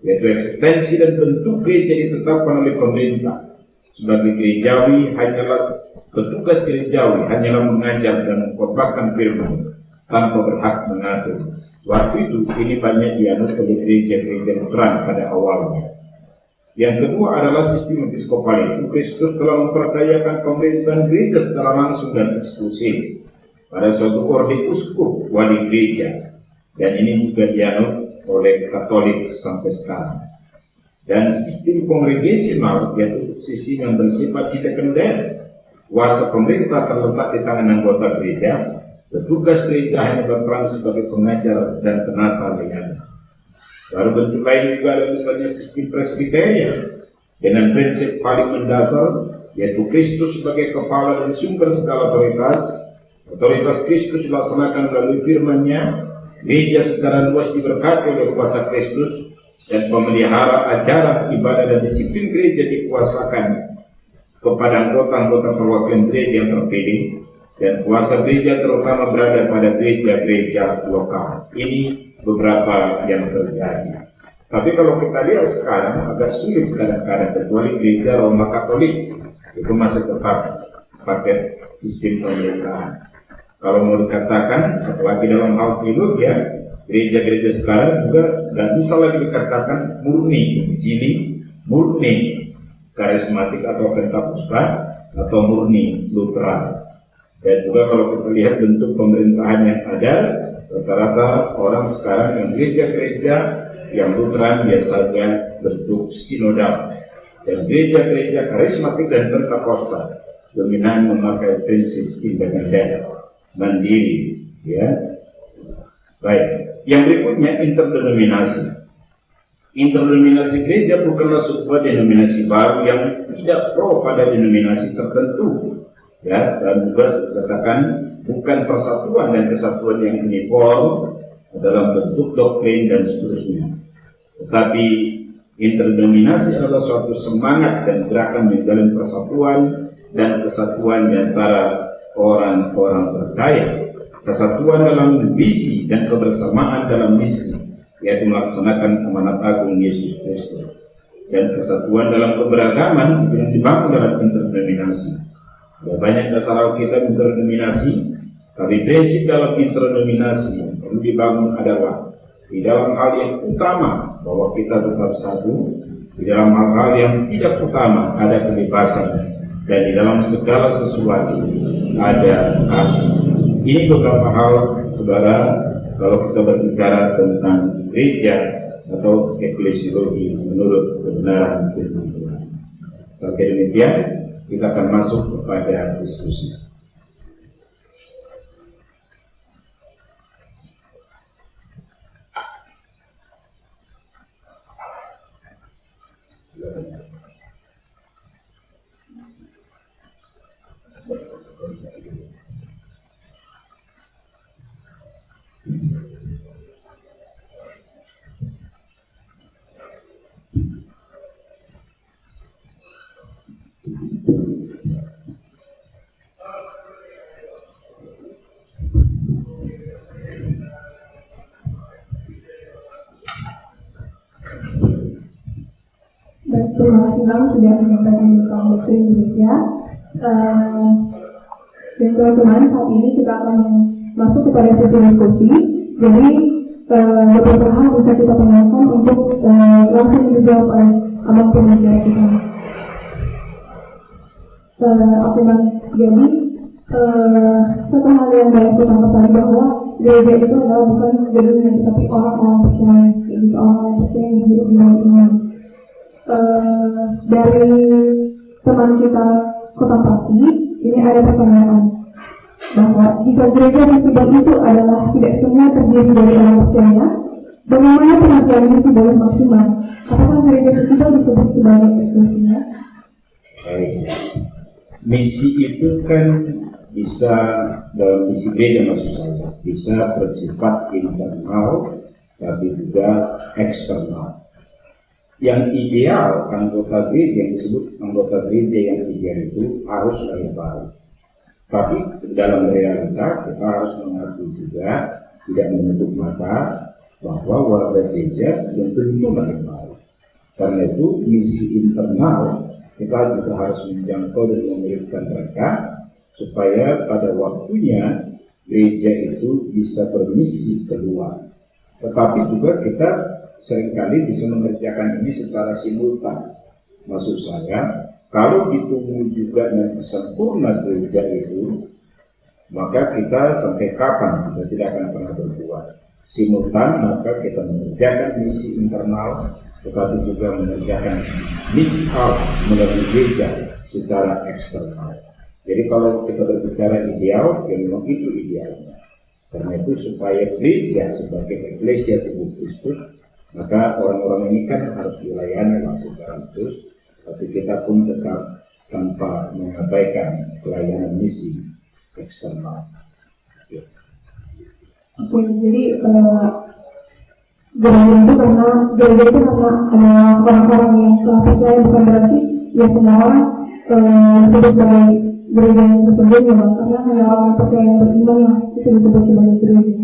yaitu eksistensi dan bentuk gereja ditetapkan oleh pemerintah. Sebagai gerejawi hanyalah petugas gerejawi hanyalah mengajar dan mengkhotbahkan firman tanpa berhak mengatur. Waktu itu ini banyak dianut oleh gereja-gereja Lutheran pada awalnya. Yang kedua adalah sistem episkopal itu. Kristus telah mempercayakan pemerintahan gereja secara langsung dan eksklusif pada suatu orde uskup wali gereja, dan ini juga dianut oleh Katolik sampai sekarang. Dan sistem kongregasional yaitu sistem yang bersifat independen. Kuasa pemerintah terletak di tangan anggota gereja. Petugas gereja hanya berperan sebagai pengajar dan penata legal. Lalu bentuk lain juga ada misalnya sistem presbiteria dengan prinsip paling mendasar yaitu Kristus sebagai kepala dan sumber segala otoritas. Otoritas Kristus dilaksanakan melalui firman-Nya. Gereja secara luas diberkati oleh kuasa Kristus, dan pemelihara ajaran, ibadah, dan disiplin gereja dikuasakan kepada anggota-anggota perwakilan gereja yang terpilih, dan kuasa gereja terutama berada pada gereja-gereja lokal. Ini beberapa yang terjadi. Tapi kalau kita lihat sekarang agak sulit kadang-kadang, kecuali gereja Roma Katolik itu masih tetap pakai sistem pemerintahan. Kalau mau dikatakan, apalagi dalam hal teologi, gereja-gereja sekarang juga nggak bisa lagi dikatakan murni Injili, murni karismatik atau pentakosta, atau murni Lutheran. Dan juga kalau kita lihat bentuk pemerintahan yang ada, rata-rata orang sekarang yang gereja-gereja yang Lutheran biasanya bentuk sinodal, dan gereja-gereja karismatik dan pentakosta dominan memakai prinsip independen, mandiri, ya. Baik, yang berikutnya interdenominasi. Interdenominasi gereja bukanlah sebuah denominasi baru yang tidak pro pada denominasi tertentu, ya, dan juga dikatakan bukan persatuan dan kesatuan yang uniform dalam bentuk doktrin dan seterusnya. Tetapi interdenominasi adalah suatu semangat dan gerakan menjalin persatuan dan kesatuan di antara orang-orang percaya, kesatuan dalam visi dan kebersamaan dalam misi, yaitu melaksanakan amanat agung Yesus Kristus, dan kesatuan dalam keberagaman yang dibangun dalam interdenominasi. Ada banyak dasar Alkitab interdenominasi, tapi prinsip dalam interdenominasi yang perlu dibangun adalah di dalam hal yang utama bahwa kita tetap satu, di dalam hal-hal yang tidak utama ada kebebasan, dan di dalam segala sesuatu ada kasih. Ini beberapa hal, saudara, kalau kita berbicara tentang gereja atau eklesiologi menurut kebenaran firman Tuhan. Oke, demikian kita akan masuk kepada diskusi. Terima kasih Bang sudah menyampaikan tentang doktrin gereja. Dan teman-teman, saat ini kita akan masuk kepada sesi diskusi. Jadi beberapa hal bisa kita tanyakan untuk langsung dijawab oleh abang pembicara kita. Oke Bang, jadi satu hal yang banyak kita tadi bahwa gereja itu adalah bukan gedungnya, tetapi orang-orang percaya, jadi orang-orang percaya yang hidup di dalam iman. Dari teman kita Kota Pati, ini ada pertanyaan. bahwa jika gereja visible itu adalah tidak semua terdiri dari orang percaya, bagaimana pengertian misi boleh maksimal? Apakah gereja visible disebut sebagai eklesia? Baik. Misi itu kan bisa dalam misi gereja maksud saya bisa bersifat internal tapi juga eksternal. Yang ideal anggota gereja yang disebut anggota gereja yang ideal itu harus lahir baru. Tapi dalam realita kita harus mengaku juga tidak menutup mata bahwa warga gereja yang tentu lahir baru. Karena itu misi internal kita juga harus menjangkau dan memberikan mereka supaya pada waktunya gereja itu bisa bermisi keluar. Tetapi juga kita seringkali bisa mengerjakan ini secara simultan. Maksud saya, kalau ditunggu juga nanti sempurna gereja itu, maka kita sampai kapan kita tidak akan pernah berbuat. Simultan, maka kita mengerjakan misi internal, tetapi juga mengerjakan misi Allah melalui gereja secara eksternal. Jadi kalau kita berbicara ideal, ya memang itu idealnya. Karena itu supaya gereja sebagai eklesia tubuh Kristus, maka orang-orang ini kan harus dilayani secara khusus, tapi kita pun tetap tanpa mengabaikan pelayanan misi eksternal. Ya. Oke, jadi gereja itu karena ada orang-orang yang telah percaya, bukan berarti ya semua orang disebut sebagai gereja yang tersebut ya bang, karena hanya orang percaya yang beriman lah itu disebut sebagai gereja.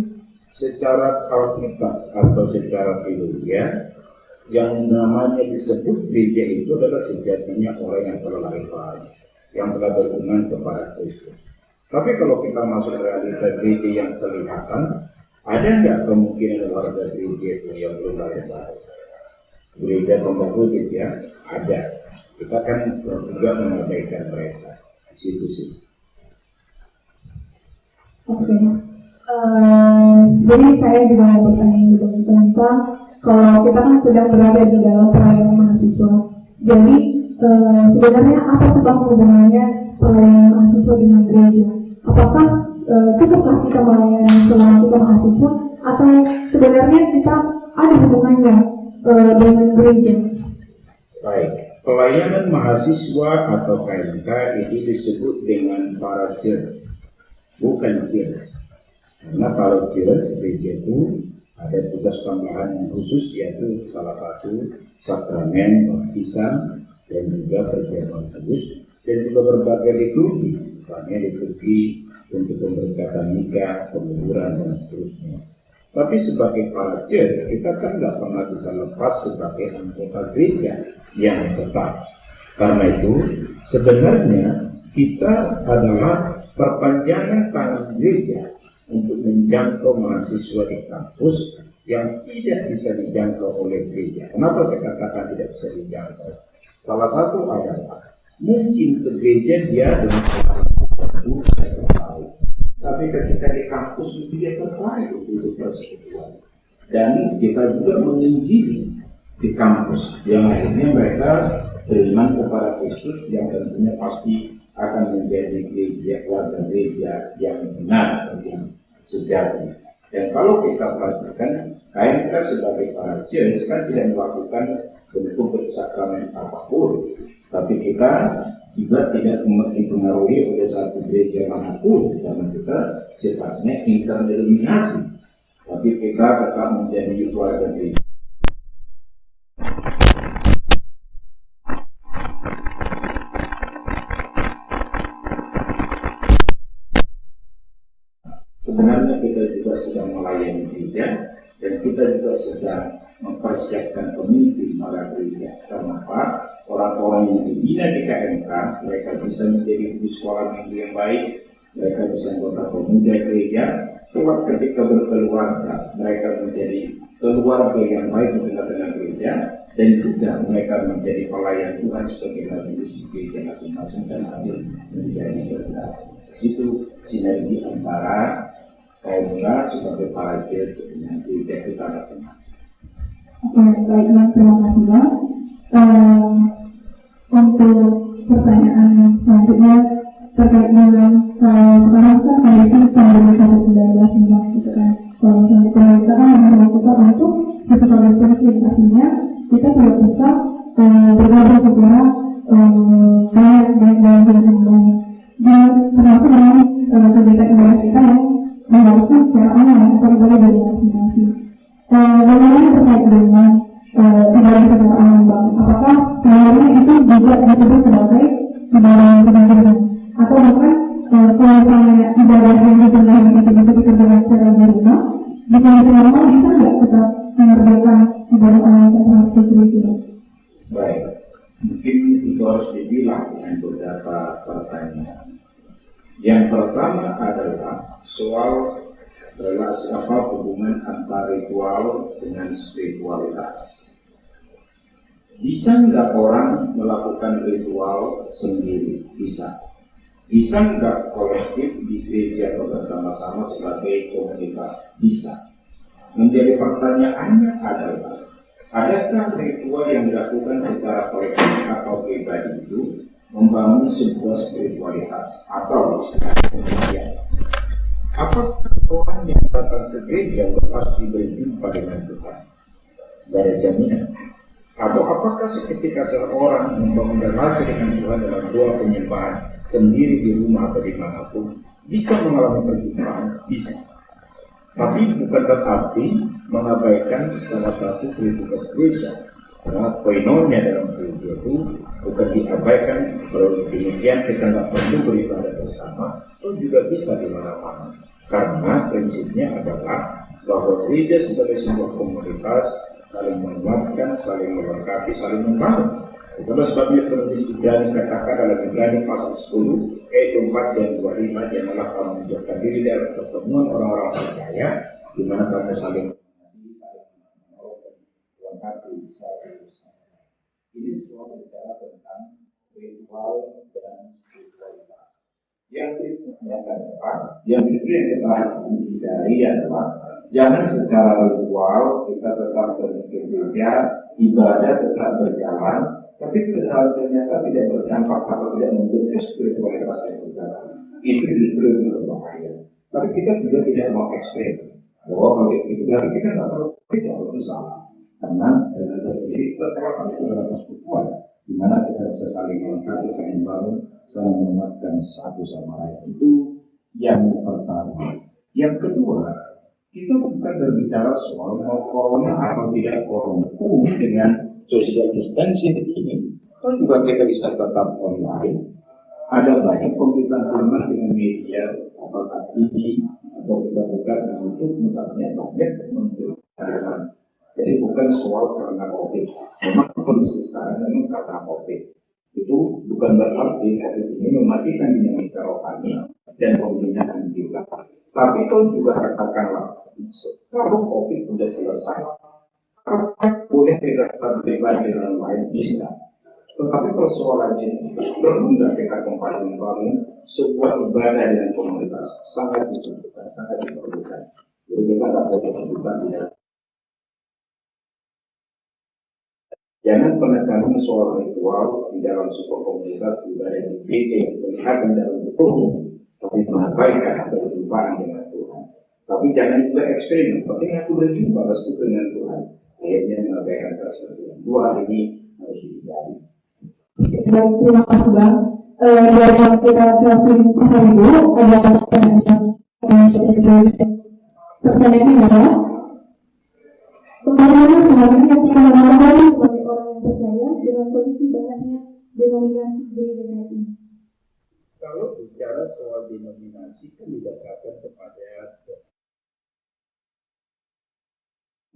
Secara alkitab atau secara teologi, yang namanya disebut gereja itu adalah sejatinya orang yang telah lahir baru, yang telah beriman kepada Kristus. Tapi kalau kita masuk realita gereja yang kelihatan, ada nggak kemungkinan warga gereja itu yang belum lahir baru? Gereja pembaptis ya, ada. Kita kan juga mengabaikan mereka di situ sih. Oke. Jadi saya juga mau bertanya juga tentang kalau kita kan sedang berada di dalam pelayanan mahasiswa. Jadi sebenarnya apa sebab hubungannya pelayanan mahasiswa dengan gereja? Apakah cukupkah kita melayani selama kita mahasiswa, atau sebenarnya kita ada hubungannya dengan gereja? Baik, pelayanan mahasiswa atau KMK itu disebut dengan para church, bukan church. Karena para church gereja itu ada tugas tambahan yang khusus, yaitu salah satu sakramen baptisan dan juga perjamuan kudus dan juga berbagai liturgi, misalnya liturgi untuk pemberkatan nikah, penguburan dan seterusnya. Tapi sebagai para church kita kan nggak pernah bisa lepas sebagai anggota gereja yang tetap. Karena itu sebenarnya kita adalah perpanjangan tangan gereja untuk menjangkau mahasiswa di kampus yang tidak bisa dijangkau oleh gereja. Kenapa saya katakan tidak bisa dijangkau? Salah satu adalah mungkin ke gereja dia dengan satu tertarik, tapi ketika di kampus dia tertarik untuk persekutuan. Dan kita juga menginjili di kampus yang akhirnya mereka beriman kepada Kristus, yang tentunya pasti akan menjadi gereja, warga gereja yang benar dan yang sejati. Dan kalau kita perhatikan, KMK sebagai para church kan tidak melakukan bentuk bersakramen apapun, tapi kita juga tidak dipengaruhi oleh satu gereja manapun, karena kita sifatnya interdenominasi, tapi kita tetap menjadi warga gereja. Sebenarnya kita juga sedang melayani gereja dan kita juga sedang mempersiapkan pemimpin para gereja. Kenapa? Orang-orang yang dibina di KMK, mereka bisa menjadi guru sekolah minggu yang baik, mereka bisa anggota pemuda gereja. Ketika berkeluarga, mereka menjadi keluarga yang baik di tengah-tengah gereja, dan juga mereka menjadi pelayan Tuhan sebagai misi gereja masing-masing dan hadir menjadi berkat. Itu sinergi antara KMK sebagai para church dengan gereja kita masing-masing. Oke, baik, terima kasih bang. Untuk pertanyaan selanjutnya terkait dengan sekarang kan kondisi pandemi COVID-19 ini gitu kan. Kalau misalnya pemerintah kan melakukan untuk physical distancing, artinya kita tidak bisa bergabung secara banyak dalam jumlah yang banyak. Dan termasuk dengan kegiatan ibadah kita yang dilakukan secara online atau ibadah dari masing-masing. Bagaimana terkait dengan ibadah secara online, Bang? Apakah sebenarnya itu juga disebut sebagai ibadah kesantunan? Atau bahkan kalau misalnya ibadah yang disengaja itu bisa dikerjakan secara di rumah, di kondisi normal bisa nggak kita mengerjakan ibadah online yang harus seperti itu? Baik, mungkin itu harus dibilang dengan beberapa pertanyaan. Yang pertama adalah soal relasi apa hubungan antara ritual dengan spiritualitas. Bisa nggak orang melakukan ritual sendiri? Bisa. Bisa nggak kolektif di gereja atau bersama-sama sebagai komunitas? Bisa. Menjadi pertanyaannya adalah, adakah ritual yang dilakukan secara kolektif atau pribadi itu membangun sebuah spiritualitas atau kemudian? Apakah orang yang datang ke gereja pasti berjumpa dengan Tuhan? Tidak ada jaminan. Atau apakah seketika seorang membangun relasi dengan Tuhan dalam doa penyembahan sendiri di rumah atau dimanapun bisa mengalami perjumpaan? Bisa. Tapi bukan berarti mengabaikan salah satu tugas gereja. Karena koinonia dalam gereja itu bukan diabaikan. Kalau demikian kita tidak perlu beribadah bersama, itu juga bisa di mana-mana. Karena prinsipnya adalah bahwa gereja sebagai sebuah komunitas saling menguatkan, saling melengkapi, saling membangun. Itulah sebabnya penulis Ibrani katakan dalam Ibrani pasal 10 ayat 4 dan 25, janganlah kamu menjauhkan diri dari pertemuan orang-orang percaya, di mana kamu saling melengkapi satu sama lain. Ini semua bicara tentang ritual dan spiritualitas. Yang berikutnya adalah yang justru yang kita hindari adalah jangan secara ritual kita tetap pergi ke gereja, ibadah tetap berjalan, tapi ternyata tidak berdampak atau tidak membentuk spiritualitas yang berjalan. Itu justru yang berbahaya. Tapi kita juga tidak mau ekstrem. Bahwa kalau itu berarti kita tidak perlu kerja itu salah. Karena itu sendiri kita salah satu adalah persekutuan, di mana kita bisa saling melengkapi, saling bangun, saling menguatkan satu sama lain. Itu yang pertama. Yang kedua, kita bukan berbicara soal mau corona atau tidak corona. Dengan social distancing ini, kan juga kita bisa tetap online. Ada banyak pemberitaan dengan media, apakah TV atau kita buka di YouTube misalnya, banyak menunjukkan. Jadi bukan soal karena COVID. Memang kondisi sekarang memang karena COVID. Itu bukan berarti COVID ini mematikan dinamika rohani dan pembinaan kita. Tapi kalau juga katakanlah, kalau COVID sudah selesai, apakah boleh kita berbagi dengan lain? Bisa. Tetapi persoalannya perlu nggak kita kembali membangun sebuah ibadah dengan komunitas? Sangat diperlukan, sangat diperlukan. Jadi kita tidak boleh terbuka tidak. Jangan penekanan soal ritual di dalam sebuah komunitas ibadah di gereja yang kelihatan dalam betul, tapi mengabaikan perjumpaan dengan Tuhan. Tapi jangan juga ekstrim, penting aku berjumpa dengan Tuhan. Akhirnya mengabaikan tersebut. Dua hal ini harus dihindari. Baik, terima kasih Bang. Dari yang kita terapin pasal itu, ada pertanyaannya adalah bagaimana seharusnya kita mengenali sebagai orang yang percaya dengan kondisi banyaknya denominasi gereja saat ini? Kalau bicara soal denominasi kan didasarkan kepada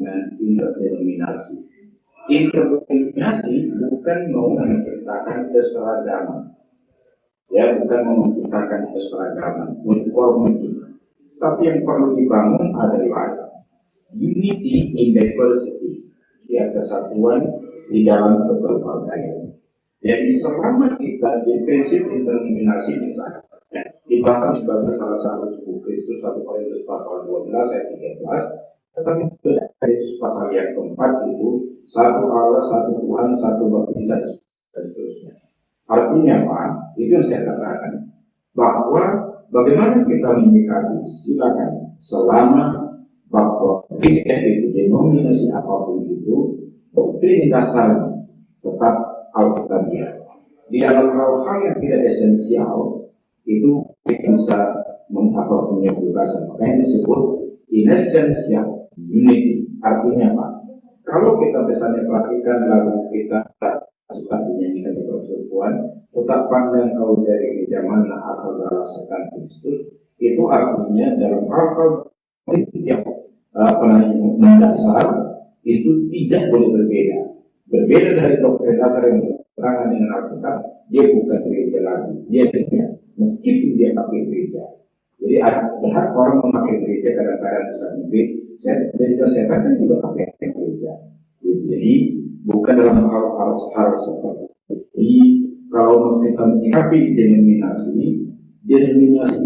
dengan interdenominasi. Interdenominasi bukan mau menciptakan keseragaman, ya bukan mau menciptakan keseragaman, uniformity. Tapi yang perlu dibangun adalah unity in diversity, ya kesatuan di dalam keberagaman. Jadi selama kita di prinsip interdenominasi misalnya dibahas sebagai salah satu tubuh Kristus 1 Korintus pasal 12 ayat 13, tetapi Yesus pasal yang keempat itu satu Allah, satu Tuhan, satu baptisan dan seterusnya. Artinya apa? Itu yang saya katakan bahwa Bagaimana kita menyikapi? Silakan. Selama bahwa gereja itu denominasi apapun itu, doktrin dasar tetap Alkitabiah. Di dalam hal-hal yang tidak esensial itu kita bisa punya kebebasan. Makanya disebut in essential unity. Artinya apa? Kalau kita misalnya perhatikan lagu kita suka dinyanyikan di persekutuan, tetap pandang kau dari zaman asal rasakan Kristus, itu artinya dalam hal-hal yang mendasar itu tidak boleh berbeda. Berbeda dari doktrin dasar yang bertentangan dengan Alkitab, dia bukan gereja lagi, dia gereja meskipun dia pakai gereja. Jadi berhak orang memakai gereja kadang-kadang bisa gereja setan kan juga pakai gereja. Jadi bukan dalam hal seperti ini. Kalau kita menyikapi denominasi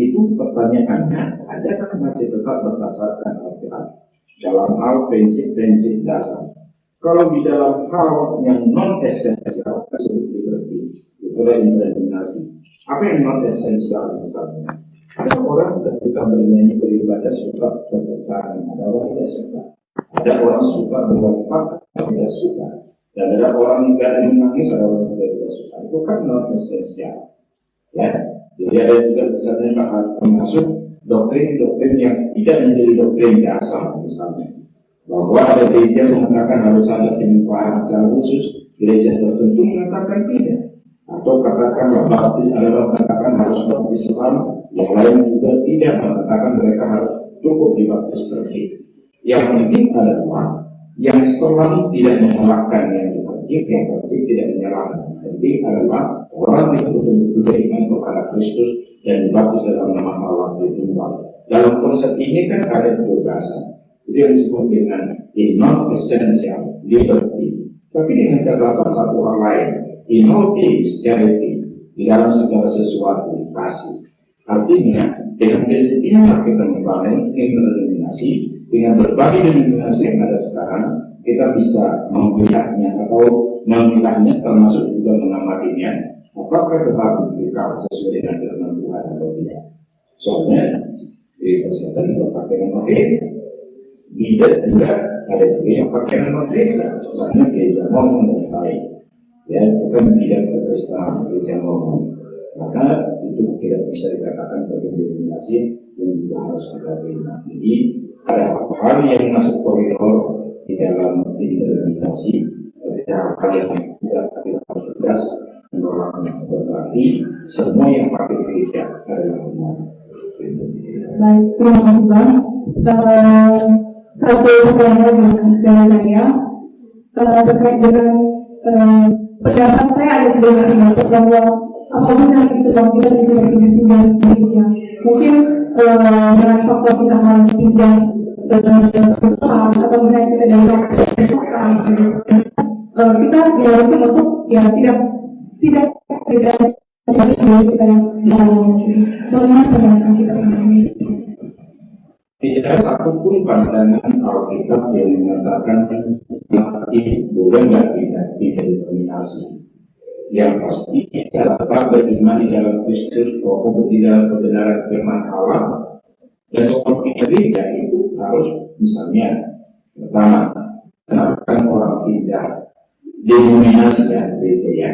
itu pertanyaannya, adakah masih tetap berdasarkan Alkitab dalam hal prinsip-prinsip dasar? Kalau di dalam hal yang non esensial seperti liberty, itulah denominasi. Apa yang non esensial misalnya? Ada orang ketika bernyanyi beribadah suka berperkara, ada orang tidak suka. Ada orang suka berlompat, tidak suka. Dan ada orang yang menangis, ada orang yang tidak suka. Itu kan non esensial. Ya, jadi ada juga misalnya termasuk doktrin-doktrin yang tidak menjadi doktrin dasar misalnya. Bahwa ada gereja mengatakan harus ada penyembahan secara khusus, gereja tertentu mengatakan tidak. Atau katakanlah baptis adalah mengatakan harus baptis Islam, yang lain juga tidak mengatakan mereka harus cukup dibaptis percik. Yang penting adalah yang selalu tidak menyalahkan yang dipercik tidak menyalahkan. Yang penting adalah orang itu betul-betul beriman kepada Kristus dan dibaptis dalam nama Allah Tritunggal. Dalam konsep ini kan ada kebebasan. Itu yang disebut dengan non essential liberty. Tapi dengan catatan satu hal lain, in all things charity, di dalam segala sesuatu kasih. Artinya dengan prinsip inilah kita membangun denominasi. Dengan berbagai denominasi yang ada sekarang, kita bisa memilihnya atau memilahnya, termasuk juga mengamatinya. Apakah tetap diberikan sesuai dengan firman Tuhan atau tidak? Soalnya gereja setan juga pakai nama gereja. Tidak juga ada juga yang pakai nama gereja. Misalnya gereja Mormon dan lain. Ya, bukan tidak berkesan gereja Mormon. Maka itu tidak bisa dikatakan sebagai denominasi yang juga harus kita terima. Jadi ada hal yang masuk koridor di dalam denominasi, ada hal yang tidak kita harus tegas menolaknya. Berarti semua yang pakai gereja adalah benar. Baik, terima kasih Bang. Satu pertanyaan dari saya terkait dengan pendapat saya ada beberapa pendapat bahwa apabila itu kita bisa berpindah gereja, mungkin dengan faktor kita harus pindah dengan kebutuhan atau misalnya kita dari kita diharuskan untuk ya tidak dari kita yang bagaimana pandangan kita ini? Tidak ada satupun pandangan Alkitab yang mengatakan boleh nggak tidak denominasi. Yang pasti kita tetap beriman di dalam Kristus, kokoh di dalam kebenaran firman Allah, dan seperti gereja itu harus misalnya pertama, kenapa orang pindah denominasi dan gereja ya?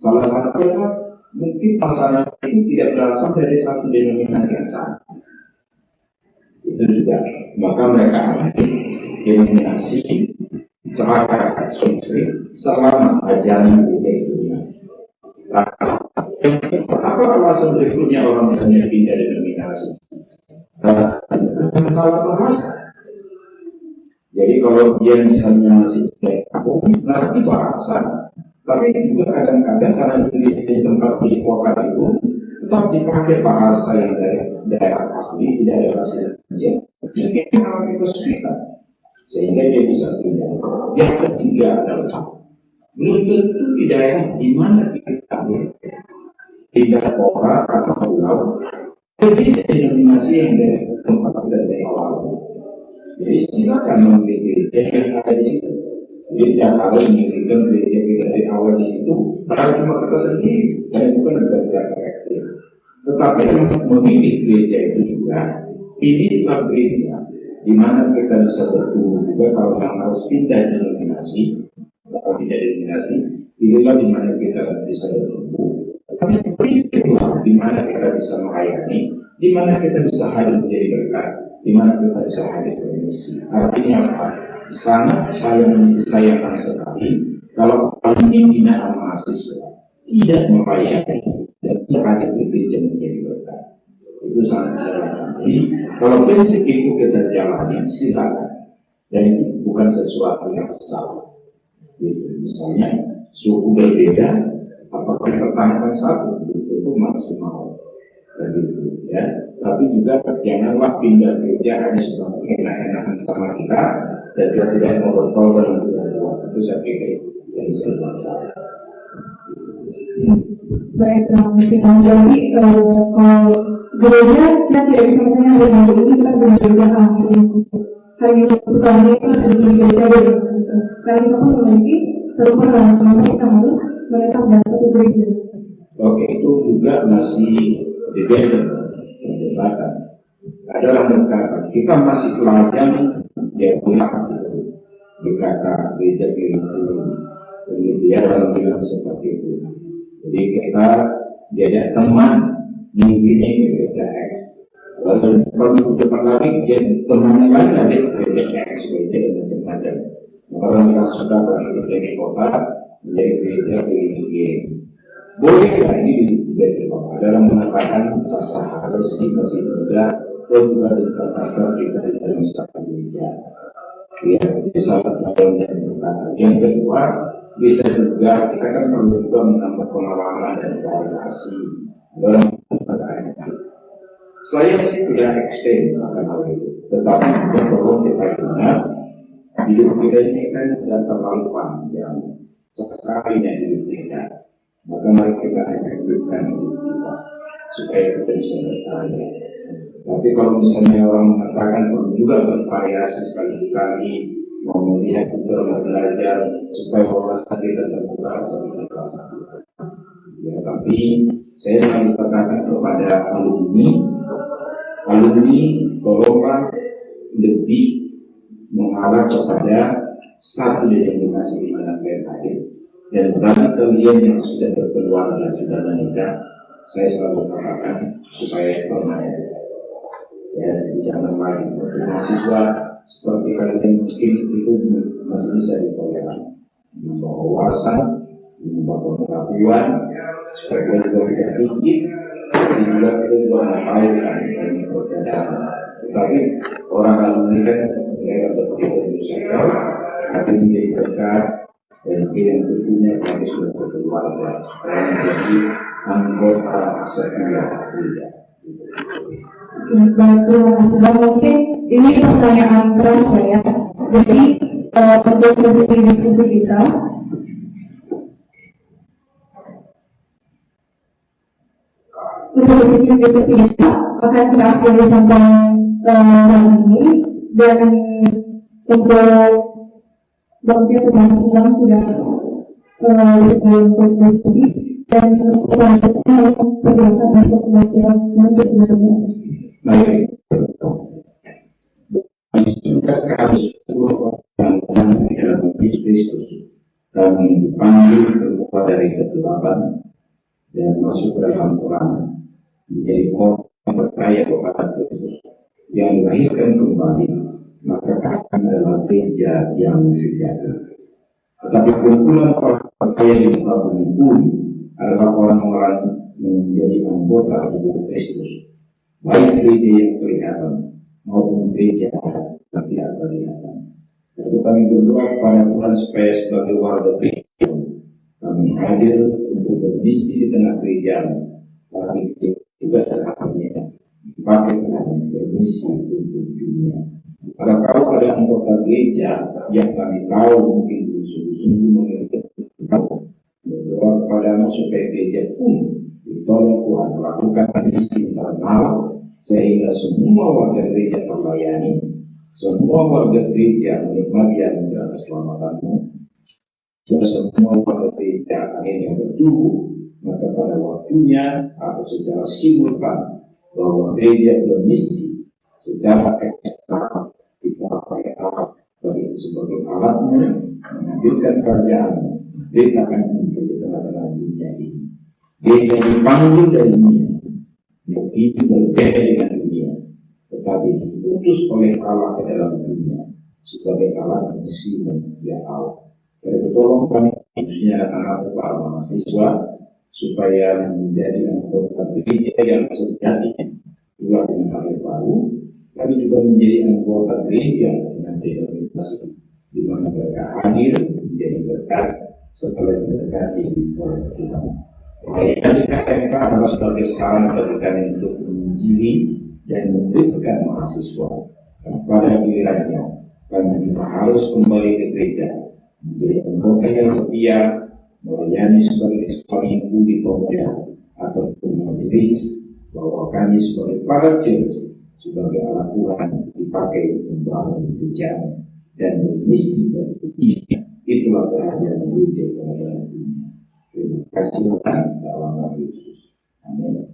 Salah satunya mungkin pasangan itu tidak berasal dari satu denominasi yang sama. Itu juga maka mereka alami denominasi celaka sumsri selama ajaran gereja itu. Nah, apa alasan berikutnya orang misalnya pindah denominasi? Masalah bahasa. Jadi kalau dia misalnya masih aku ngerti bahasa, tapi juga kadang-kadang karena di tempat di kota itu tetap dipakai bahasa yang dari daerah asli, tidak ada bahasa yang mungkin mengalami kesulitan sehingga dia bisa pindah. Yang ketiga adalah belum tentu di daerah di mana kita pindah kota atau pulau, jadi denominasi yang dari tempat kita dari awal. Jadi silakan memilih gereja yang ada di situ. Jadi tidak harus memilihkan gereja kita dari awal di situ. Karena cuma kita sendiri, dan itu kan tidak efektif. Tetapi dalam memilih gereja itu juga, pilihlah gereja di mana kita bisa bertumbuh juga. Kalau yang harus pindah denominasi, atau tidak denominasi, pilihlah di mana kita bisa bertumbuh. Tapi pilihlah di mana kita bisa melayani, di mana kita bisa hadir menjadi berkat, di mana kita bisa hadir bermisi. Artinya apa? Di sana saya disayangkan sekali kalau ini binaan mahasiswa tidak melayani dan tidak hadir di gereja menjadi berkat. Itu sangat disayangkan. Jadi kalau prinsip itu kita jalani, silakan. Dan itu bukan sesuatu yang salah. Gitu. Misalnya suku berbeda, apakah pertahankan satu itu maksimal, gitu ya. Tapi juga janganlah pindah gereja hanya sebagai enak-enakan sama kita dan kita tidak mau bertobat dalam Tuhan. Itu saya pikir yang bisa masalah. Baik, terima kasih. Jadi kalau gereja kita tidak bisa misalnya hari ini kita punya gereja hari ini setelah ini kita ada di gereja gitu. Karena kita pun memiliki serupa dengan kenapa kita harus menetap dalam satu gereja. Oke, itu juga masih perdebatan. Ada orang berkata kita masih pelajar dia punya berkata gereja itu begitu ya, orang bilang seperti itu. Jadi kita diajak teman minggu ini ke gereja X, lalu kalau depan lagi jadi teman yang lain nanti gereja X, gereja dan macam-macam. Orang yang sudah berada di kota menjadi gereja Y. Boleh nggak ini diberi? Ada yang mengatakan sah-sah harus masih muda, atau juga dikatakan kita di dalam satu gereja. Ya, itu salah satu yang berkata. Yang kedua, bisa juga kita kan perlu juga menambah pengalaman dan variasi. Dalam pertanyaan, saya sih tidak ekstrem akan hal itu, tetapi juga perlu kita ingat hidup kita ini kan tidak terlalu panjang. Sekali yang hidup kita, maka mari kita efektifkan hidup kita supaya kita bisa bertanya. Tapi kalau misalnya orang mengatakan perlu juga bervariasi sekali-sekali, mau melihat juga mau belajar supaya wawasan kita terbuka seperti salah. Ya, tapi saya selalu katakan kepada alumni tolonglah lebih mengarah kepada satu denominasi di mana kalian hadir. Dan bagi kalian yang sudah berkeluarga, sudah menikah, saya selalu katakan supaya permanen. Ya, jangan lagi untuk mahasiswa seperti kalian mungkin itu masih bisa ditoleran, menambah wawasan, menambah pengetahuan, supaya kita juga tidak rigid, tapi juga kita juga mengetahui dari perbedaan. Tetapi orang alumni kan mereka berpikir berusaha, tapi menjadi berkat dan yang tentunya kami sudah berkeluarga supaya menjadi anggota setia gereja. Baik, terima kasih. Dan mungkin ini pertanyaan terakhir ya. Jadi untuk sesi diskusi kita, akan terakhir sampai saat ini. Dan untuk bangkit terima kasih yang sudah untuk diskusi dan selanjutnya persilakan untuk pembelajaran lanjut berikutnya. Baik, singkat kami 10 orang di dalam Kristus, kami dipanggil keluar dari kegelapan dan masuk ke dalam Tuhan, menjadi orang yang percaya kepada Kristus yang dilahirkan kembali, maka akan adalah gereja yang sejahtera. Tetapi kumpulan orang percaya di muka bumi adalah orang-orang menjadi anggota tubuh Kristus, baik gereja yang kelihatan maupun gereja yang tidak kelihatan. Lalu kami berdoa kepada Tuhan supaya sebagai warga gereja kami hadir untuk bermisi di tengah gereja, tapi juga seharusnya dipakai untuk bermisi untuk dunia. Kalau ada anggota gereja yang kami tahu mungkin sungguh-sungguh mengerti, berdoa kepadamu supaya gereja pun ditolong Tuhan melakukan misi internal sehingga semua warga gereja terlayani, semua warga gereja menikmati anugerah keselamatanmu, dan semua warga gereja akhirnya bertumbuh maka pada waktunya atau secara simultan bahwa gereja bermisi secara ekstra dipakai alat sebagai alatnya menunjukkan kerajaan, beritakan Injil di tengah-tengah dunia ini. Gereja dipanggil dari dunia, begitu berbeda dengan dunia, tetapi diutus oleh Allah ke dalam dunia sebagai alat misi manusia Allah. Jadi tolong kami khususnya anak-anak para mahasiswa supaya menjadi anggota gereja yang sejati juga dengan hal baru, kami juga menjadi anggota gereja dengan denominasi di mana mereka hadir menjadi berkat setelah diberkati oleh Tuhan. Pelayanan di KMK adalah sebagai saran bagi kami untuk menginjili dan memberikan mahasiswa. Dan pada gilirannya kami juga harus kembali ke gereja menjadi anggota yang setia, melayani sebagai seorang ibu di pemuda ataupun majelis, bahwa kami sebagai para church sebagai alat Tuhan dipakai membangun gereja dan bermisi dan bermisi. Itulah kehadiran gereja pada dunia. Terima kasih Tuhan dalam nama Yesus. Amin.